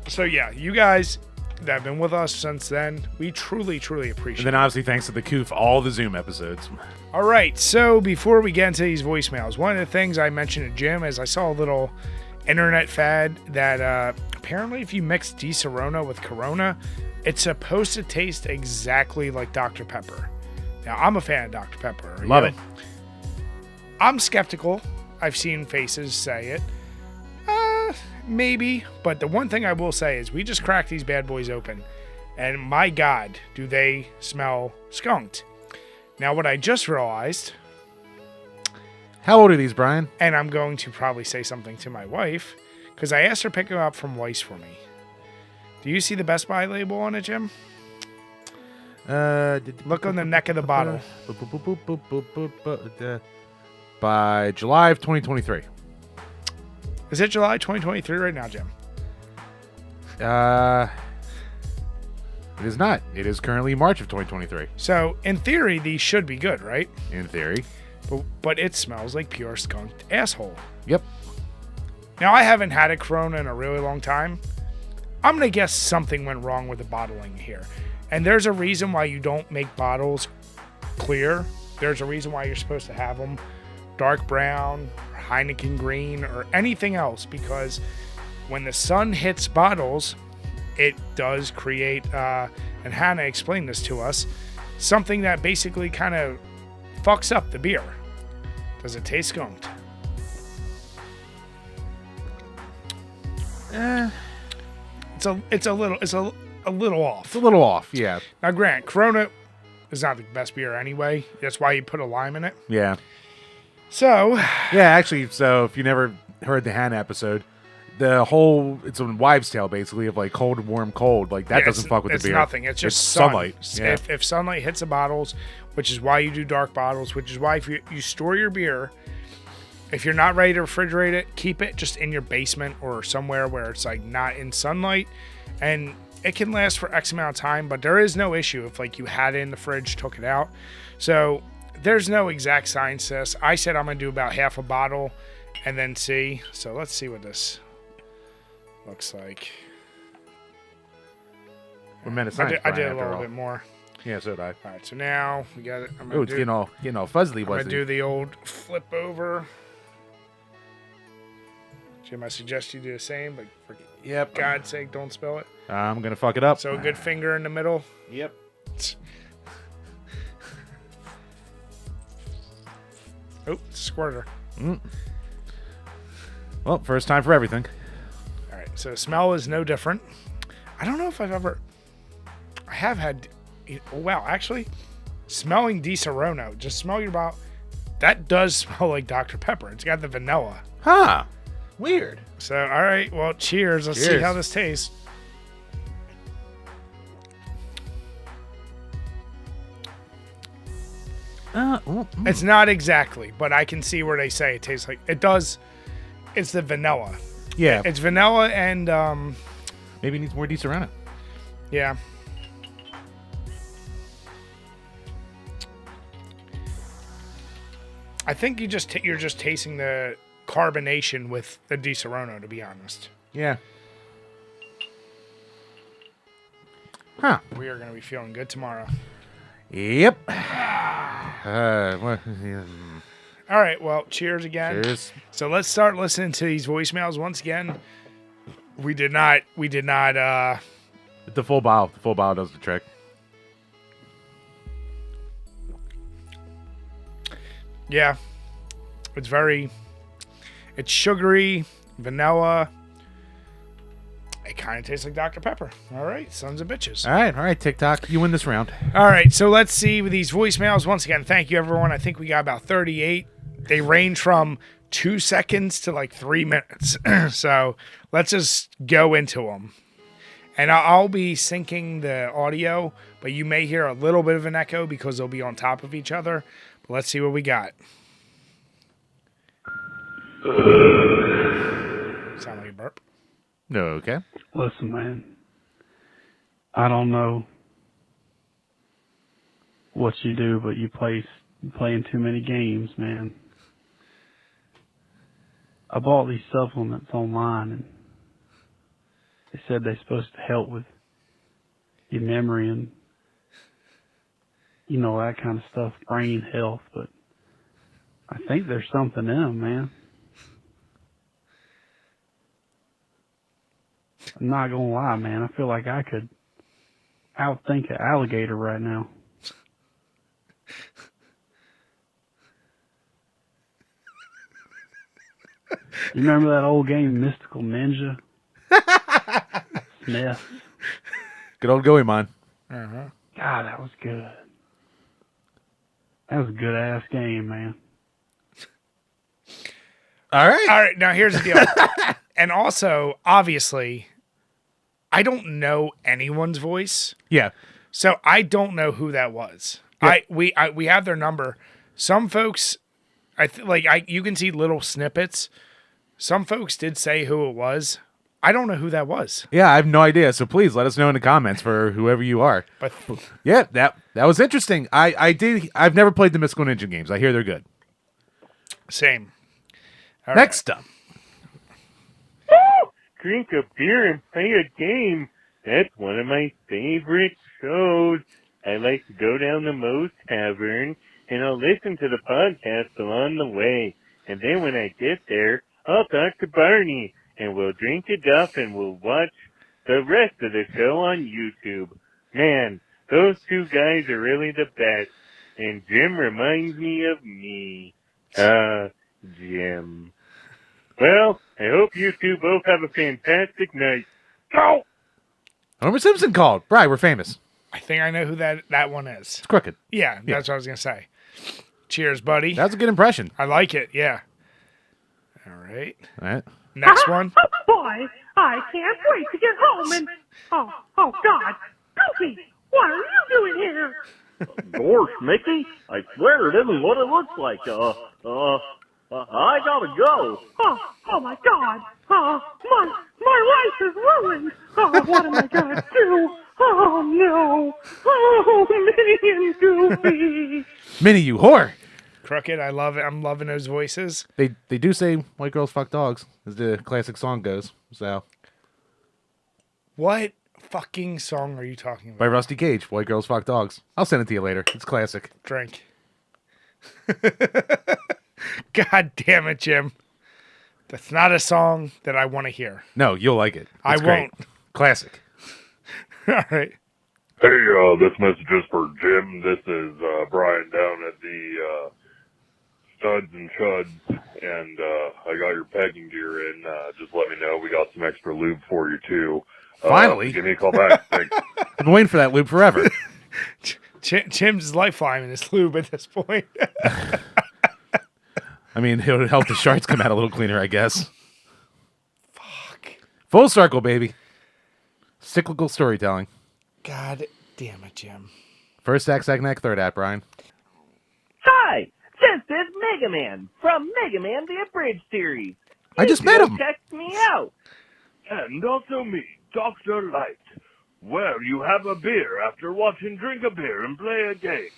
So yeah, you guys that have been with us since then, we truly, truly appreciate And then obviously thanks to the Coof, all the Zoom episodes. All right, so before we get into these voicemails, one of the things I mentioned to Jim is I saw a little internet fad that apparently if you mix Di-Serona with Corona, it's supposed to taste exactly like Dr. Pepper. Now, I'm a fan of Dr. Pepper. Love it. I'm skeptical. I've seen faces say it. Maybe, but the one thing I will say is we just cracked these bad boys open, and my God, do they smell skunked. Now, what I just realized... How old are these, Brian? And I'm going to probably say something to my wife, because I asked her to pick them up from Weiss for me. Do you see the Best Buy label on it, Jim? Look on the neck of the bottle. By July of 2023. Is it July 2023 right now, Jim? It is not. It is currently March of 2023. So, in theory, these should be good, right? In theory. But it smells like pure skunked asshole. Yep. Now, I haven't had a Corona in a really long time. I'm going to guess something went wrong with the bottling here. And there's a reason why you don't make bottles clear. There's a reason why you're supposed to have them dark brown, or Heineken green, or anything else, because when the sun hits bottles, it does create, and Hannah explained this to us, something that basically kind of fucks up the beer. Does it taste skunked? It's a little off. It's a little off, yeah. Now, Grant, Corona is not the best beer anyway. That's why you put a lime in it. Yeah. So. Yeah, actually, so if you never heard the Hannah episode, it's a wives' tale basically of like cold, warm, cold. Like that doesn't fuck with the beer. It's nothing. It's just sunlight. Yeah. If sunlight hits the bottles, which is why you do dark bottles, which is why if you store your beer, if you're not ready to refrigerate it, keep it just in your basement or somewhere where it's like not in sunlight, and it can last for X amount of time. But there is no issue if like you had it in the fridge, took it out. So there's no exact science to this. I said I'm gonna do about half a bottle and then see. So let's see what this looks like. We're men of science, I did a little bit more. Yeah, so did I. All right, so now we got it. Oh, it's getting all fuzzy. I'm gonna do the old flip over. Jim, I suggest you do the same, but for God's sake, don't spill it. I'm gonna fuck it up. So a good finger in the middle. Yep. Oh, squirter. Well, first time for everything. All right, so the smell is no different. I don't know if I have had. Oh, wow, actually, smelling Di-Serona. Just smell your bottle. That does smell like Dr. Pepper. It's got the vanilla. Huh. Weird. So, all right, well, cheers. Let's see how this tastes. It's not exactly, but I can see where they say it tastes like. It does. It's the vanilla. Yeah. It's vanilla and... maybe it needs more Di-Serona. Yeah. I think you're just tasting the carbonation with the Di-Serona, to be honest. Yeah. Huh. We are going to be feeling good tomorrow. Yep. All right, well, cheers again. Cheers. So let's start listening to these voicemails once again. We did not the full bottle. The full bottle does the trick. Yeah. It's sugary, vanilla. It kind of tastes like Dr. Pepper. All right, sons of bitches. All right, TikTok. You win this round. All right, so let's see with these voicemails. Once again, thank you, everyone. I think we got about 38. They range from 2 seconds to like 3 minutes. So let's just go into them. And I'll be syncing the audio, but you may hear a little bit of an echo because they'll be on top of each other. But let's see what we got. Sound like a burp. No, okay. Listen, man. I don't know what you do, but you playing too many games, man. I bought these supplements online, and they said they're supposed to help with your memory and, you know, that kind of stuff, brain health, but I think there's something in them, man. I'm not gonna lie, man. I feel like I could outthink an alligator right now. You remember that old game, Mystical Ninja? Smith. Good old Goemon. Uh-huh. God, that was good. That was a good ass game, man. All right. All right, now here's the deal. And also, obviously, I don't know anyone's voice, Yeah. so I don't know who that was. Yeah. We have their number. Some folks, you can see little snippets. Some folks did say who it was. I don't know who that was. Yeah, I have no idea. So please let us know in the comments for whoever you are. But Yeah, that was interesting. I've never played the Mystical Ninja games. I hear they're good. same. All right. Next up. Drink a beer and play a game. That's one of my favorite shows. I like to go down to Moe's Tavern, and I'll listen to the podcast along the way. And then when I get there, I'll talk to Barney, and we'll drink it up, and we'll watch the rest of the show on YouTube. Man, those two guys are really the best. And Jim reminds me of me. Jim. Well, I hope you two both have a fantastic night. Go! Homer Simpson called. Right, we're famous. I think I know who that one is. It's crooked. Yeah, that's what I was going to say. Cheers, buddy. That was a good impression. I like it, yeah. All right. All right. Next one. Oh, boy, I can't wait to get home and... Oh, God. Goofy, what are you doing here? Gosh, Mickey, I swear it isn't what it looks like. I gotta go. Oh, my God. My life is ruined. Oh, what am I going to do? Oh, no. Oh, Minnie and Goofy. Minnie, you whore. Crooked, I love it. I'm loving those voices. They do say white girls fuck dogs, as the classic song goes. So What fucking song are you talking by about? Rusty Cage, white girls fuck dogs. I'll send it to you later. It's classic. Drink. God damn it, Jim. That's not a song that I want to hear. No, you'll like it. I It's great. won't. Classic. All right. Hey, this message is for Jim. This is Brian down at the Studs and Chuds, and I got your pegging gear in. Just let me know. We got some extra lube for you, too. Finally. Give me a call back. Thanks. I've been waiting for that loop forever. Jim's lifeline in his lube at this point. I mean, it would help the shards come out a little cleaner, I guess. Fuck. Full circle, baby. Cyclical storytelling. God damn it, Jim. First act, second act, third act, Brian. Hi, this is Mega Man from Mega Man the Abridged series. I just met him. Check me out. And also me, Dr. Light. Well, you have a beer after watching Drink a Beer and Play a Game.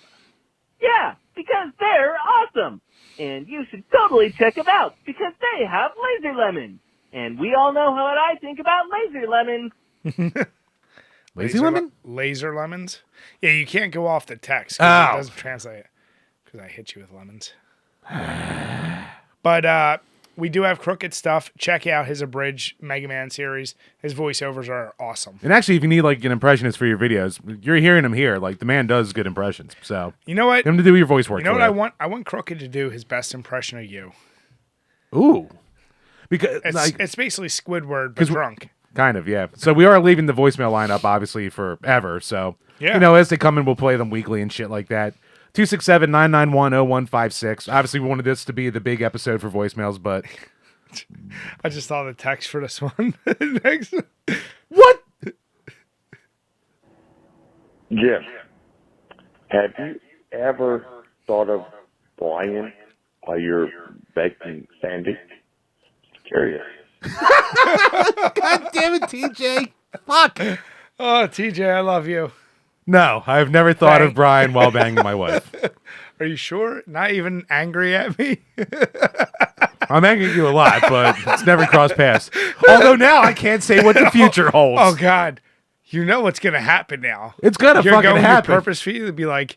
Yeah, because they're awesome. And you should totally check them out because they have laser lemons. And we all know what I think about laser lemons. Lazy lemon? Laser lemons? Yeah, you can't go off the text 'cause it doesn't translate because I hit you with lemons. But we do have Crooked stuff. Check out his Abridged Mega Man series. His voiceovers are awesome. And actually, if you need like an impressionist for your videos, you're hearing him here. Like the man does good impressions. So You know what? get him to do your voice work. You know for what I want? I want Crooked to do his best impression of you. Ooh, because It's, like it's basically Squidward, but drunk. kind of, yeah. So we are leaving the voicemail lineup obviously forever. So Yeah. you know, as they come in, we'll play them weekly and shit like that. 267-991-0156. Obviously, we wanted this to be the big episode for voicemails, but I just saw the text for this one. Next. what? Jim, have you ever thought of Brian while you're baking Sandy? Curious. God damn it, TJ. Fuck. Oh, TJ, I love you. No, I've never thought Bang. of Brian while banging my wife. Are you sure? Not even angry at me? I'm angry at you a lot, but it's never crossed paths. Although now I can't say what the future holds. Oh, God. You know what's going to happen now. It's gonna You're fucking going happen. to purpose for you to be like,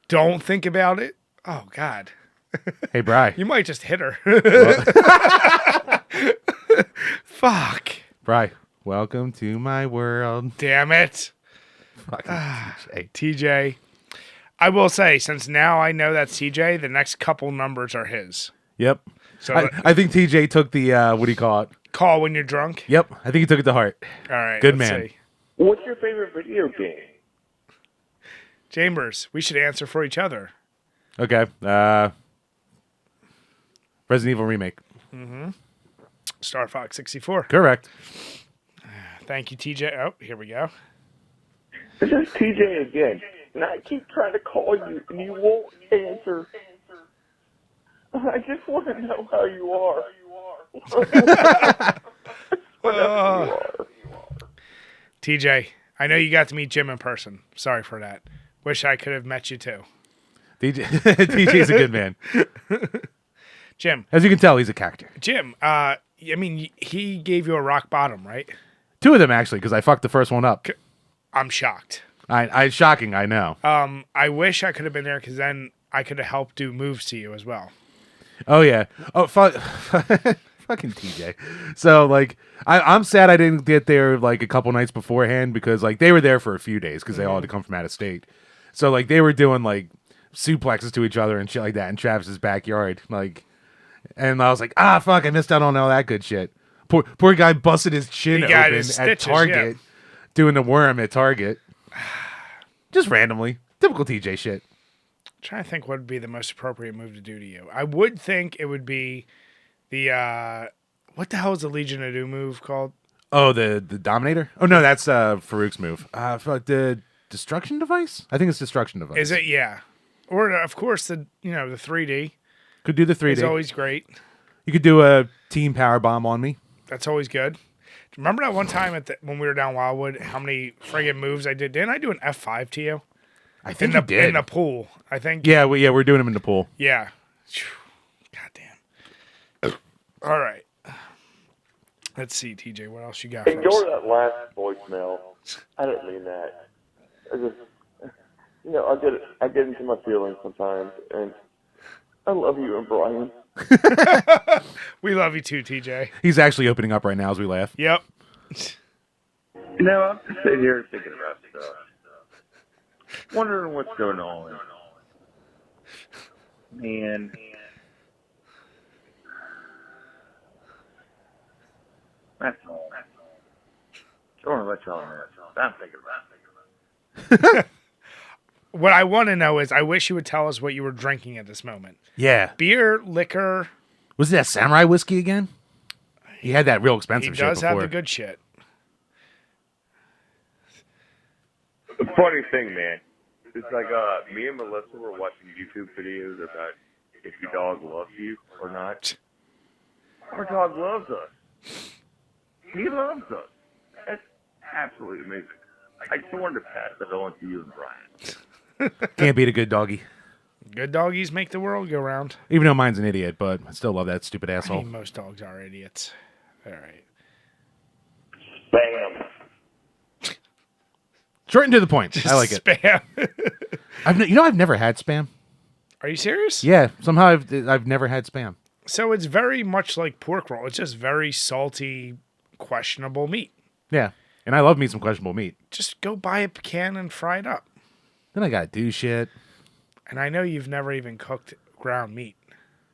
don't think about it. Oh, God. Hey, Bri. You might just hit her. Fuck. Bri, welcome to my world. Damn it. Fucking TJ. TJ. I will say, since now I know that's TJ, the next couple numbers are his. Yep. So I think TJ took the, what do you call it? call when you're drunk. Yep. I think he took it to heart. All right. Good let's man. see. What's your favorite video game? Chambers, we should answer for each other. Okay. Resident Evil Remake. Star Fox 64. Correct. Thank you, TJ. Oh, here we go. This is TJ again, and I keep trying to call you, and you won't answer. I just want to know how you are. Whatever you are. TJ, I know you got to meet Jim in person. Sorry for that. Wish I could have met you too. TJ's a good man. Jim, As you can tell, he's a character. Jim, I mean, he gave you a rock bottom, right? Two of them, actually, because I fucked the first one up. I'm shocked. Shocking, I know. I wish I could have been there because then I could have helped do moves to you as well. Oh, yeah. Oh, fucking TJ. So, like, I'm sad I didn't get there, like, a couple nights beforehand because, like, they were there for a few days because they all had to come from out of state. So, like, they were doing, like, suplexes to each other and shit like that in Travis's backyard. Like, and I was like, fuck, I missed out on all that good shit. Poor guy busted his chin He got open his at stitches, Target, doing the worm at Target. Just randomly. Typical TJ shit. Trying to think what would be the most appropriate move to do to you. I would think it would be the what the hell is the Legion of Doom move called? Oh, the Dominator? Oh, no, that's Farouk's move. The Destruction Device? I think it's Destruction Device. Is it? Yeah. Or of course the 3D. Could do the 3D. It's always great. You could do a Team Power Bomb on me. That's always good. Remember that one time when we were down Wildwood, how many friggin' moves I did? Didn't I do an F5 to you? I think you did. In the pool, I think. Yeah, we're doing them in the pool. Yeah. God damn. All right. Let's see, TJ, what else you got for us? Ignore that last voicemail. I didn't mean that. I just, I get into my feelings sometimes, and I love you and Brian. We love you too, TJ. He's actually opening up right now as we laugh. Yep. I'm just sitting here thinking about stuff. Wondering what's going on. Man. That's all. I want to let y'all know. I'm thinking about it. What I want to know is, I wish you would tell us what you were drinking at this moment. Yeah. Beer, liquor. Was it that samurai whiskey again? He had that real expensive He shit does before. have the good shit. Funny thing, man. It's like me and Melissa were watching YouTube videos about if your dog loves you or not. Our dog loves us. He loves us. That's absolutely amazing. I just wanted to pass that on to you and Brian. Can't beat a good doggy. Good doggies make the world go round. Even though mine's an idiot, but I still love that stupid I asshole. mean, most dogs are idiots. All right. Bam. Short and to the point. I like it. Spam. I've never had Spam. Are you serious? Yeah, somehow I've never had Spam. So it's very much like pork roll. It's just very salty, questionable meat. Yeah, and I love me some questionable meat. Just go buy a can and fry it up. Then I gotta do shit. And I know you've never even cooked ground meat.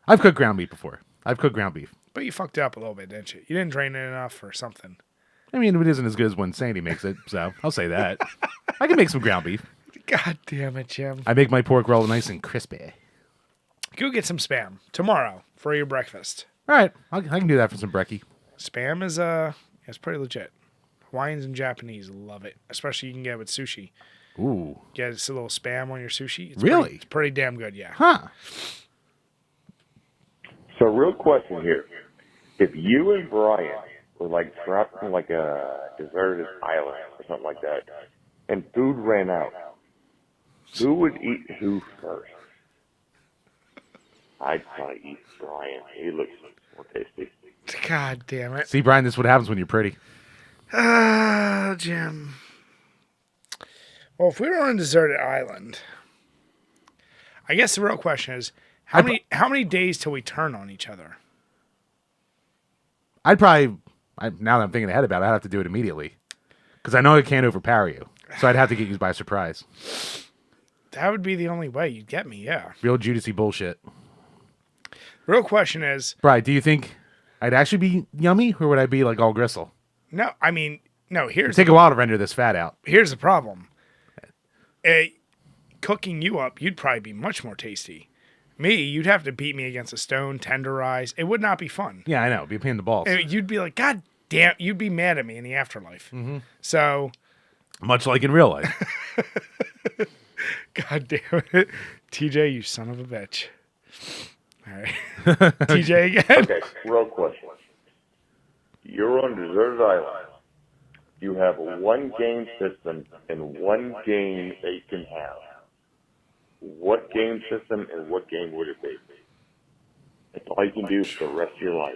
I've cooked ground meat before. I've cooked ground beef. But you fucked it up a little bit, didn't you? You didn't drain it enough or something. I mean, it isn't as good as when Sandy makes it, so I'll say that. I can make some ground beef. God damn it, Jim. I make my pork roll nice and crispy. Go get some Spam tomorrow for your breakfast. All right, I can do that for some brekkie. Spam is it's pretty legit. Hawaiians and Japanese love it, especially you can get it with sushi. Ooh. Get a little Spam on your sushi. It's Really? It's pretty damn good, yeah. Huh. So, real question here. If you and Brian were like trapped in like a deserted island or something like that, and food ran out, who would eat who first? I'd probably eat Brian. He looks more tasty. God damn it. See, Brian, this is what happens when you're pretty. Jim. Well, if we were on a deserted island, I guess the real question is how many days till we turn on each other? I'd probably, now that I'm thinking ahead about it, I'd have to do it immediately. Because I know it can't overpower you. So I'd have to get you by surprise. That would be the only way you'd get me, yeah. Real Judasy bullshit. Real question is... Brian, do you think I'd actually be yummy, or would I be like all gristle? No, I mean, no, It'd take a while to render this fat out. Here's the problem. Cooking you up, you'd probably be much more tasty. Me, you'd have to beat me against a stone, tenderize. It would not be fun. Yeah, I know. It'd be a pain in the balls. You'd be like, God damn, you'd be mad at me in the afterlife. Mm-hmm. So... Much like in real life. God damn it. TJ, you son of a bitch. All right. TJ again. Okay, real question. You're on a deserted island. You have one game system and one game that you can have. What game system and what game would it be? That's all you can do for the rest of your life.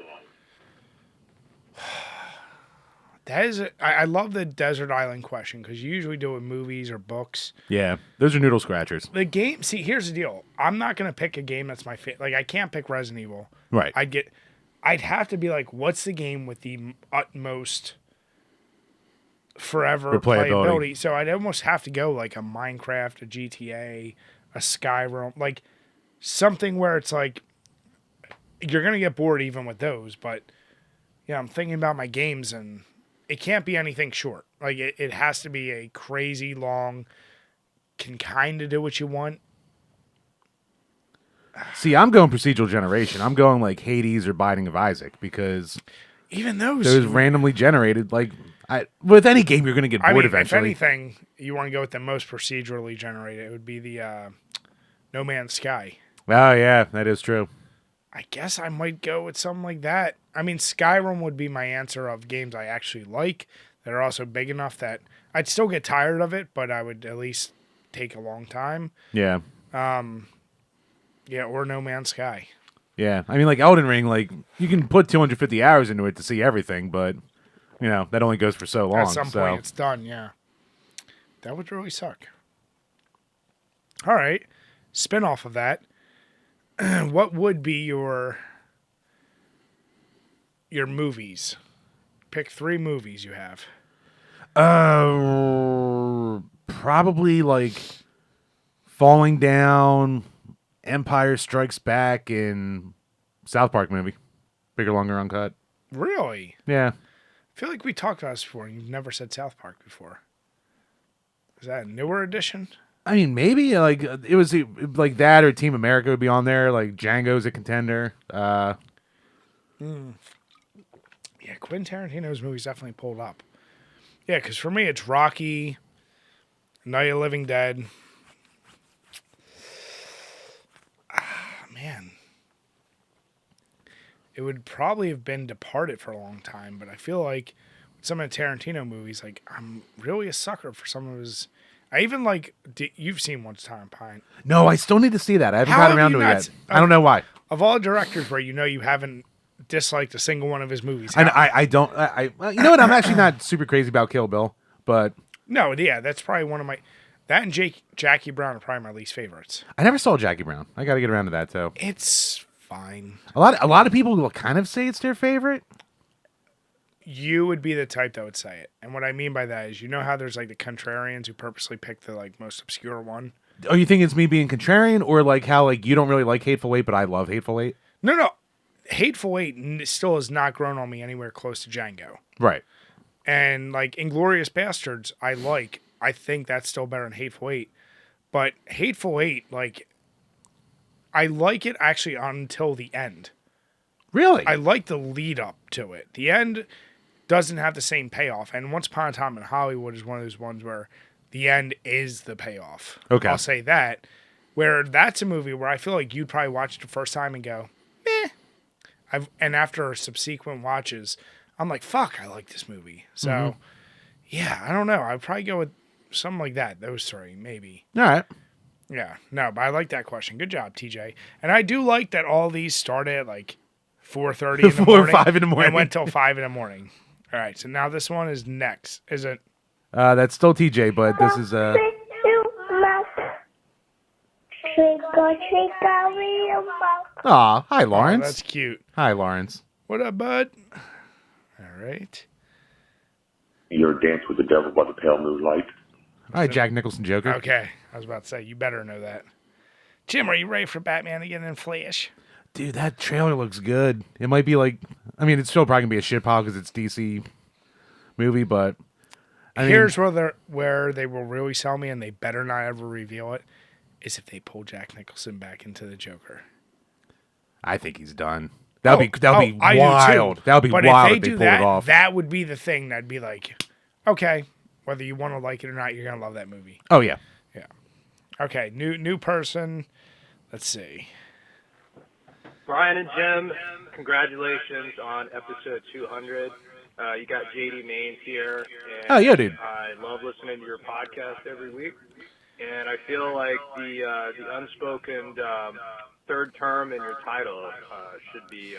That is, I love the desert island question because you usually do it with movies or books. Yeah, those are noodle scratchers. The game, see, here's the deal. I'm not going to pick a game that's my favorite. Like, I can't pick Resident Evil. Right. I'd have to be like, what's the game with the utmost forever playability? So I'd almost have to go like a Minecraft, a GTA, a Skyrim, like something where it's like, you're going to get bored even with those. But, yeah, I'm thinking about my games and... It can't be anything short. Like, it has to be a crazy long, can kind of do what you want. See, I'm going procedural generation. I'm going like Hades or Binding of Isaac because even those randomly generated. Like, with any game, you're going to get bored eventually. If anything, you want to go with the most procedurally generated, it would be the No Man's Sky. Oh, yeah, that is true. I guess I might go with something like that. I mean, Skyrim would be my answer of games I actually like that are also big enough that I'd still get tired of it, but I would at least take a long time. Yeah. Yeah, or No Man's Sky. Yeah. I mean, like Elden Ring, like you can put 250 hours into it to see everything, but, you know, that only goes for so long. At some point, it's done, yeah. That would really suck. All right. Spin off of that. What would be your movies? Pick 3 movies you have. Probably like Falling Down, Empire Strikes Back, and South Park movie. Bigger, longer, uncut. Really? Yeah. I feel like we talked about this before, and you've never said South Park before. Is that a newer edition? I mean, maybe like it was like that or Team America would be on there. Like Django's a contender. Yeah, Quentin Tarantino's movies definitely pulled up. Yeah, because for me it's Rocky, Night of the Living Dead. Man, it would probably have been Departed for a long time, but I feel like with some of the Tarantino movies, like I'm really a sucker for some of his. I even like, you've seen Once Upon a Pine. No, I still need to see that. I haven't gotten around to it yet. I don't know why. Of all directors where you haven't disliked a single one of his movies. I don't. Well, you know what? I'm actually not super crazy about Kill Bill, but. No, yeah, that's probably one of my. That and Jackie Brown are probably my least favorites. I never saw Jackie Brown. I got to get around to that, too. It's fine. A lot of people will kind of say it's their favorite. You would be the type that would say it. And what I mean by that is, you know how there's like the contrarians who purposely pick the like most obscure one? Oh, you think it's me being contrarian, or like how like you don't really like Hateful Eight, but I love Hateful Eight? No. Hateful Eight still has not grown on me anywhere close to Django. Right. And like Inglourious Bastards, I like. I think that's still better than Hateful Eight. But Hateful Eight, like, I like it actually until the end. Really? I like the lead up to it. The end doesn't have the same payoff. And Once Upon a Time in Hollywood is one of those ones where the end is the payoff. Okay. I'll say that. Where that's a movie where I feel like you'd probably watch it the first time and go, meh. And after subsequent watches, I'm like, fuck, I like this movie. So, yeah, I don't know. I'd probably go with something like that. Those three, maybe. All right. Yeah, no, but I like that question. Good job, TJ. And I do like that all these started at like 4:30 in the 4 or morning. 5 in the morning. And went till 5 in the morning. All right, so now this one is next. Is it? That's still TJ, but this is Aw, hi Lawrence. Oh, that's cute. Hi Lawrence. What up, bud? All right. Your Dance with the Devil by the Pale Moonlight. All right, Jack Nicholson Joker. Okay, I was about to say, you better know that. Jim, are you ready for Batman to get in Flash? Dude, that trailer looks good. It might be like, I mean, it's still probably gonna be a shit pile because it's DC movie, but here's where they will really sell me, and they better not ever reveal it, is if they pull Jack Nicholson back into the Joker. I think he's done. That'll be I wild. do too. That'll be but wild if if they they do pull that, it off. that would be the thing that'd be like, okay, whether you want to like it or not, you're gonna love that movie. Oh yeah. Yeah. Okay, new person. Let's see. Brian and Jim, congratulations on episode 200. You got JD Maines here. And Oh, yeah, dude. I love listening to your podcast every week. And I feel like the unspoken third term in your title should be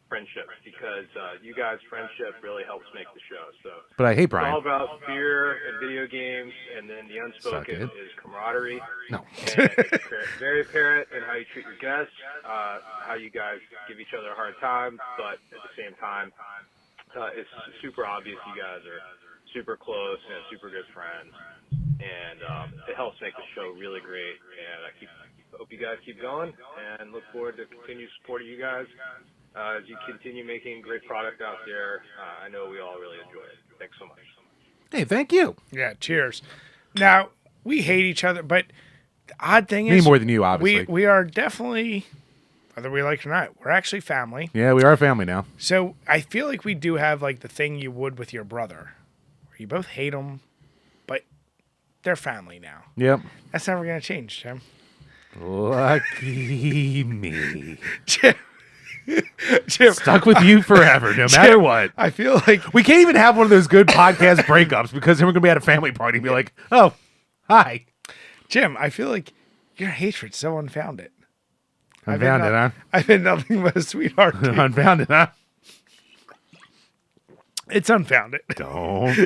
friendship, because you guys' friendship really helps make the show. So, But I hate it's Brian. all about beer and video games, and then the unspoken Suck it. is camaraderie. No. And it's very apparent in how you treat your guests, how you guys give each other a hard time, but at the same time, it's super obvious you guys are super close and super good friends, and it helps make the show really great. And I hope you guys keep going, and look forward to continue supporting you guys as you continue making great product out there. I know we all really enjoy it. Thanks so much. Hey, thank you. Yeah, cheers. Now, we hate each other, but the odd thing Me is... more than you, obviously. We are definitely, whether we like it or not, we're actually family. Yeah, we are a family now. So I feel like we do have like the thing you would with your brother. Where you both hate them, but they're family now. Yep. That's never going to change, Jim. Lucky me. Jim. Stuck with you forever, no matter what. I feel like we can't even have one of those good podcast breakups because then we're gonna be at a family party and be like, "Oh, hi, Jim." I feel like your hatred's so unfounded. Unfounded, huh? I've been nothing but a sweetheart. Unfounded, huh? It's unfounded. Don't.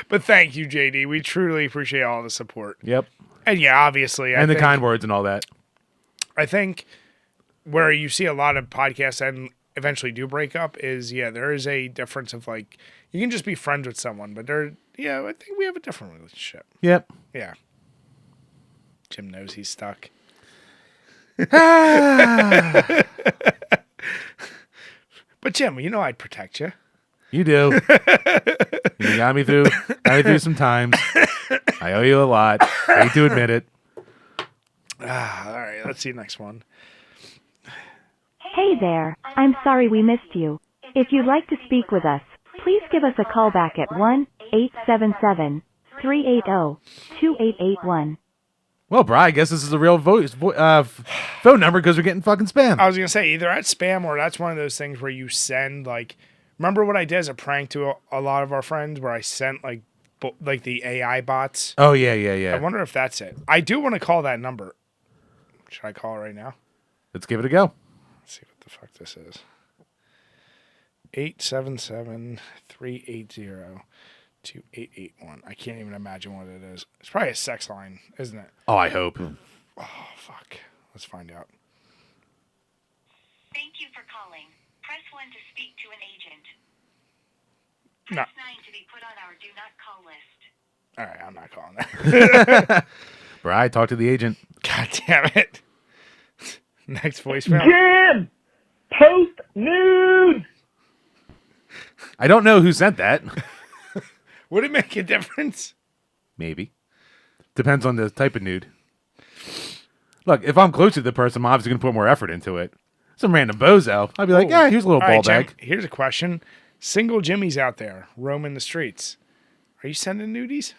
But thank you, JD. We truly appreciate all the support. Yep. And yeah, obviously, and the kind words and all that. I think where you see a lot of podcasts and eventually do break up is, there is a difference of like, you can just be friends with someone, but I think we have a different relationship. Yep. Yeah. Jim knows he's stuck. But Jim, you know I'd protect you. You do. You got me through some times. I owe you a lot. I hate to admit it. All right, let's see the next one. Hey there, I'm sorry we missed you. If you'd like to speak with us, please give us a call back at 1-877-380-2881. Well, Bri, I guess this is a real phone number because we're getting fucking spam. I was going to say, either that's spam or that's one of those things where you send, like, remember what I did as a prank to a lot of our friends where I sent, like the AI bots? Oh, yeah. I wonder if that's it. I do want to call that number. Should I call it right now? Let's give it a go. Let's see what the fuck this is. 877-380-2881. I can't even imagine what it is. It's probably a sex line, isn't it? Oh, I hope. Oh, fuck. Let's find out. Thank you for calling. Press 1 to speak to an agent. No. Press 9 to be put on our do not call list. All right, I'm not calling that. Bri, talk to the agent. God damn it. Next voicemail. Jim! Post nudes! I don't know who sent that. Would it make a difference? Maybe. Depends on the type of nude. Look, if I'm close to the person, I'm obviously going to put more effort into it. Some random bozo, I'd be like, yeah, here's a little All ball right, Jim, bag. here's a question. Single Jimmies out there roaming the streets. Are you sending nudies?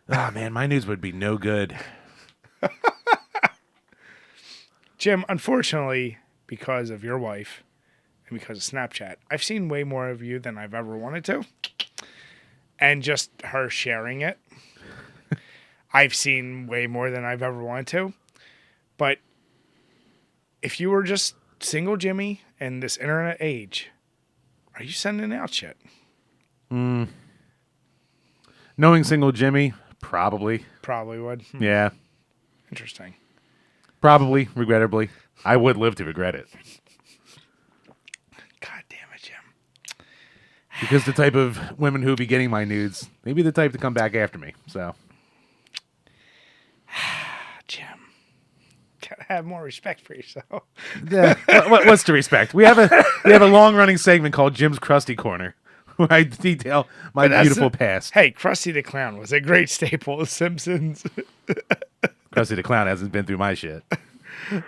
Ah, man, my nudes would be no good. Jim, unfortunately, because of your wife and because of Snapchat, I've seen way more of you than I've ever wanted to. And just her sharing it, I've seen way more than I've ever wanted to. But if you were just single Jimmy in this internet age, are you sending out shit? Knowing single Jimmy, probably. Probably would. Yeah. Interesting. Probably, regrettably. I would live to regret it. God damn it, Jim. Because the type of women who would be getting my nudes, they'd be the type to come back after me. So, Jim, gotta have more respect for yourself. yeah. What's to respect? We have a long running segment called Jim's Krusty Corner, where I detail my beautiful past. Hey, Krusty the Clown was a great staple of Simpsons. Krusty the Clown hasn't been through my shit.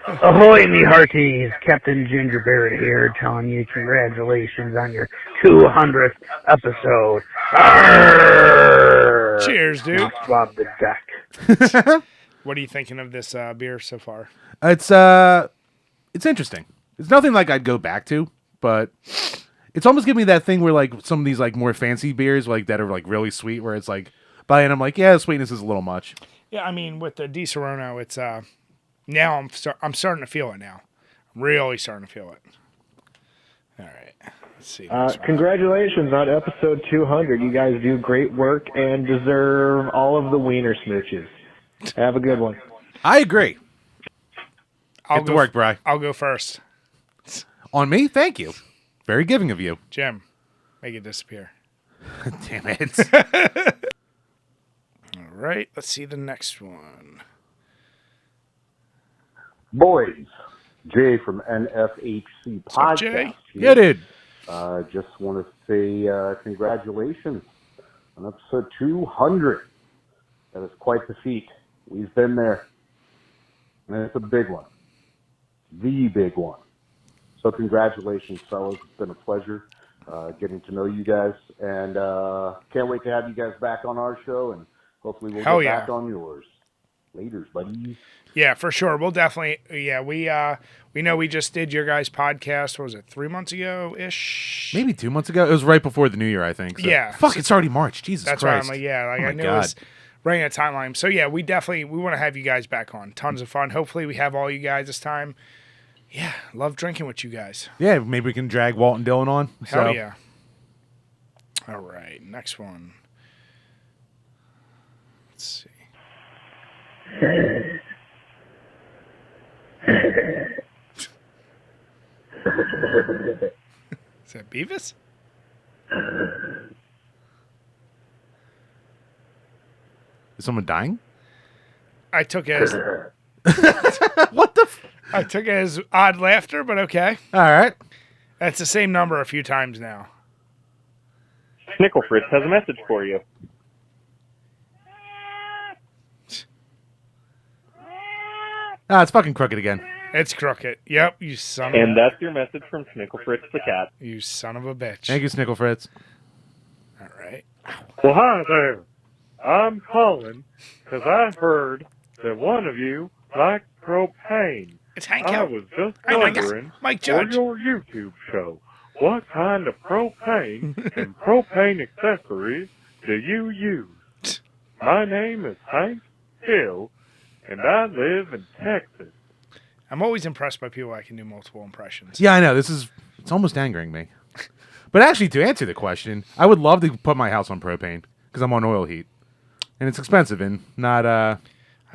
Ahoy, me hearties! Captain Gingerbread here, telling you congratulations on your 200th episode. Arrgh! Cheers, dude. Now swab the deck. What are you thinking of this beer so far? It's interesting. It's nothing like I'd go back to, but it's almost giving me that thing where like some of these like more fancy beers like that are like really sweet, where it's like buying I'm like, yeah, the sweetness is a little much. Yeah, I mean with the Di Serono, it's now I'm starting to feel it now. I'm really starting to feel it. All right. Let's see. Congratulations on episode 200. You guys do great work and deserve all of the wiener smooches. Have a good one. I agree. I'll Get to work, Bri. I'll go first. On me? Thank you. Very giving of you. Jim, make it disappear. Damn it. All right, let's see the next one. Boys, Jay from NFHC What's up, Podcast. Jay? Yeah, dude. Just want to say congratulations on episode 200. That is quite the feat. We've been there. And it's a big one. The big one. So congratulations, fellas. It's been a pleasure getting to know you guys. And can't wait to have you guys back on our show. And hopefully we'll get back on yours. Laters, buddies. Yeah, for sure. We'll definitely. Yeah, we know we just did your guys' podcast. What was it, 3 months ago ish? Maybe 2 months ago. It was right before the new year, I think. So. Yeah. Fuck, it's already March. Jesus That's Christ. why I'm like, yeah, like Oh I my knew God. it was running a timeline. So yeah, we want to have you guys back on. Tons of fun. Hopefully we have all you guys this time. Yeah, love drinking with you guys. Yeah, maybe we can drag Walt and Dylan on. Hell So. yeah. All right, next one. Let's see. Is that Beavis? Is someone dying? I took it as what the? I took it as odd laughter, but okay. All right. That's the same number a few times now. Snickle Fritz has a message for you. Ah, it's fucking crooked again. It's crooked. Yep, you son of And that's your message from Snickle Fritz the cat. You son of a bitch. Thank you, Snickle Fritz. All right. Well, hi there. I'm calling because I heard that one of you liked propane. It's Hank I Hill. was just Oh my God. wondering Mike for Judge. your YouTube show, what kind of propane and propane accessories do you use? My name is Hank Hill, and I live in Texas. I'm always impressed by people that can do multiple impressions. Yeah, I know. It's almost angering me. But actually, to answer the question, I would love to put my house on propane because I'm on oil heat. And it's expensive and not, I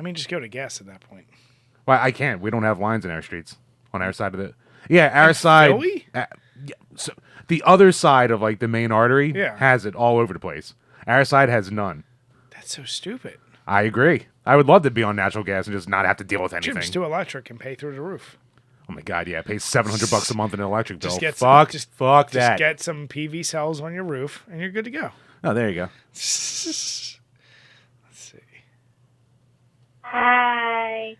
mean, just go to gas at that point. well, I can't. We don't have lines in our streets on our side of the, yeah, our side. Philly? Yeah, so the other side of like the main artery Yeah. has it all over the place. Our side has none. That's so stupid. I agree. I would love to be on natural gas and just not have to deal with anything. Jim's do electric and pay through the roof. Oh my God, yeah, pay $700 a month in an electric bill. Just get fuck just that. get some PV cells on your roof and you're good to go. Oh, there you go. Let's see. Hi,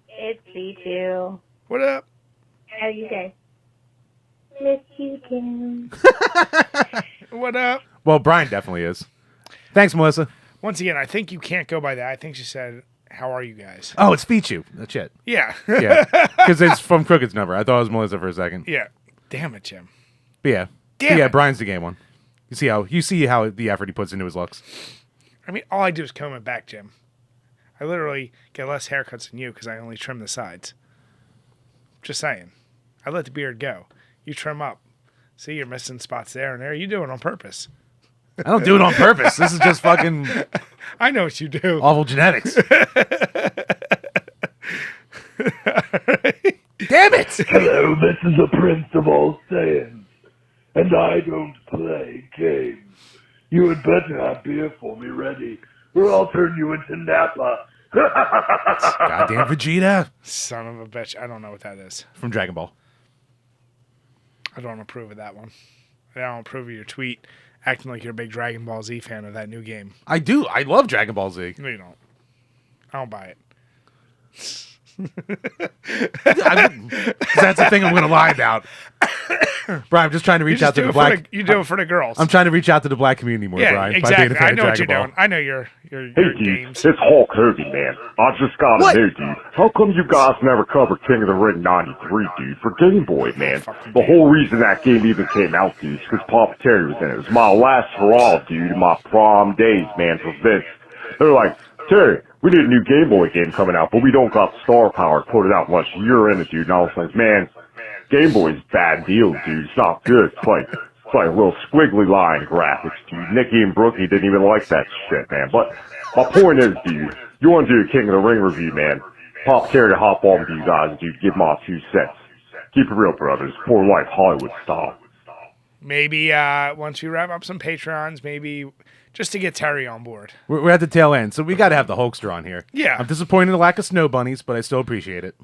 it's B2. What up? How are you guys? Miss you, Kim. What up? Well, Brian definitely is. Thanks, Melissa. Once again, I think you can't go by that. I think she said, how are you guys? Oh, it's Feachu. That's it. Yeah. Yeah. Because it's from Crooked's number. I thought it was Melissa for a second. Yeah. Damn it, Jim. But yeah. Damn it. Brian's the game one. You see how the effort he puts into his looks. I mean, all I do is comb it back, Jim. I literally get less haircuts than you because I only trim the sides. Just saying. I let the beard go. You trim up. See, you're missing spots there and there. You do it on purpose. I don't do it on purpose. This is just fucking... I know what you do. Awful genetics. Damn it! Hello, this is the Prince of All Saiyans, and I don't play games. You had better have beer for me ready, or I'll turn you into Nappa. Goddamn Vegeta. Son of a bitch. I don't know what that is. From Dragon Ball. I don't approve of that one. I don't approve of your tweet acting like you're a big Dragon Ball Z fan of that new game. I do. I love Dragon Ball Z. No, you don't. I don't buy it. That's the thing I'm going to lie about. Brian, I'm just trying to reach out to the black... You do it for the girls. I'm trying to reach out to the black community more, yeah, Brian. Exactly. By being a fan I know of what you're Dragon doing. I know your Hey, games. dude, it's Hulk Hogan, man. I just gotta know, dude. How come you guys never covered King of the Ring 93, dude, for Game Boy, man? The whole reason that game even came out, dude, is because Papa Terry was in it. It was my last hurrah, dude, in my prom days, man, for Vince. They're like, Terry, we need a new Game Boy game coming out, but we don't got star power to put it out unless you're in it, dude. And I was like, man, Game Boy's bad deal, dude. It's not good. It's like a little squiggly line graphics, dude. Nicky and Brookie didn't even like that shit, man. But my point is, dude, you want to do a King of the Ring review, man. Pop Terry to hop on with you guys, dude. Give my 2 cents. Keep it real, brothers. Poor life, Hollywood style. Maybe once we wrap up some Patreons, maybe just to get Terry on board. We're at the tail end, so we got to have the Hulkster on here. Yeah. I'm disappointed in the lack of snow bunnies, but I still appreciate it.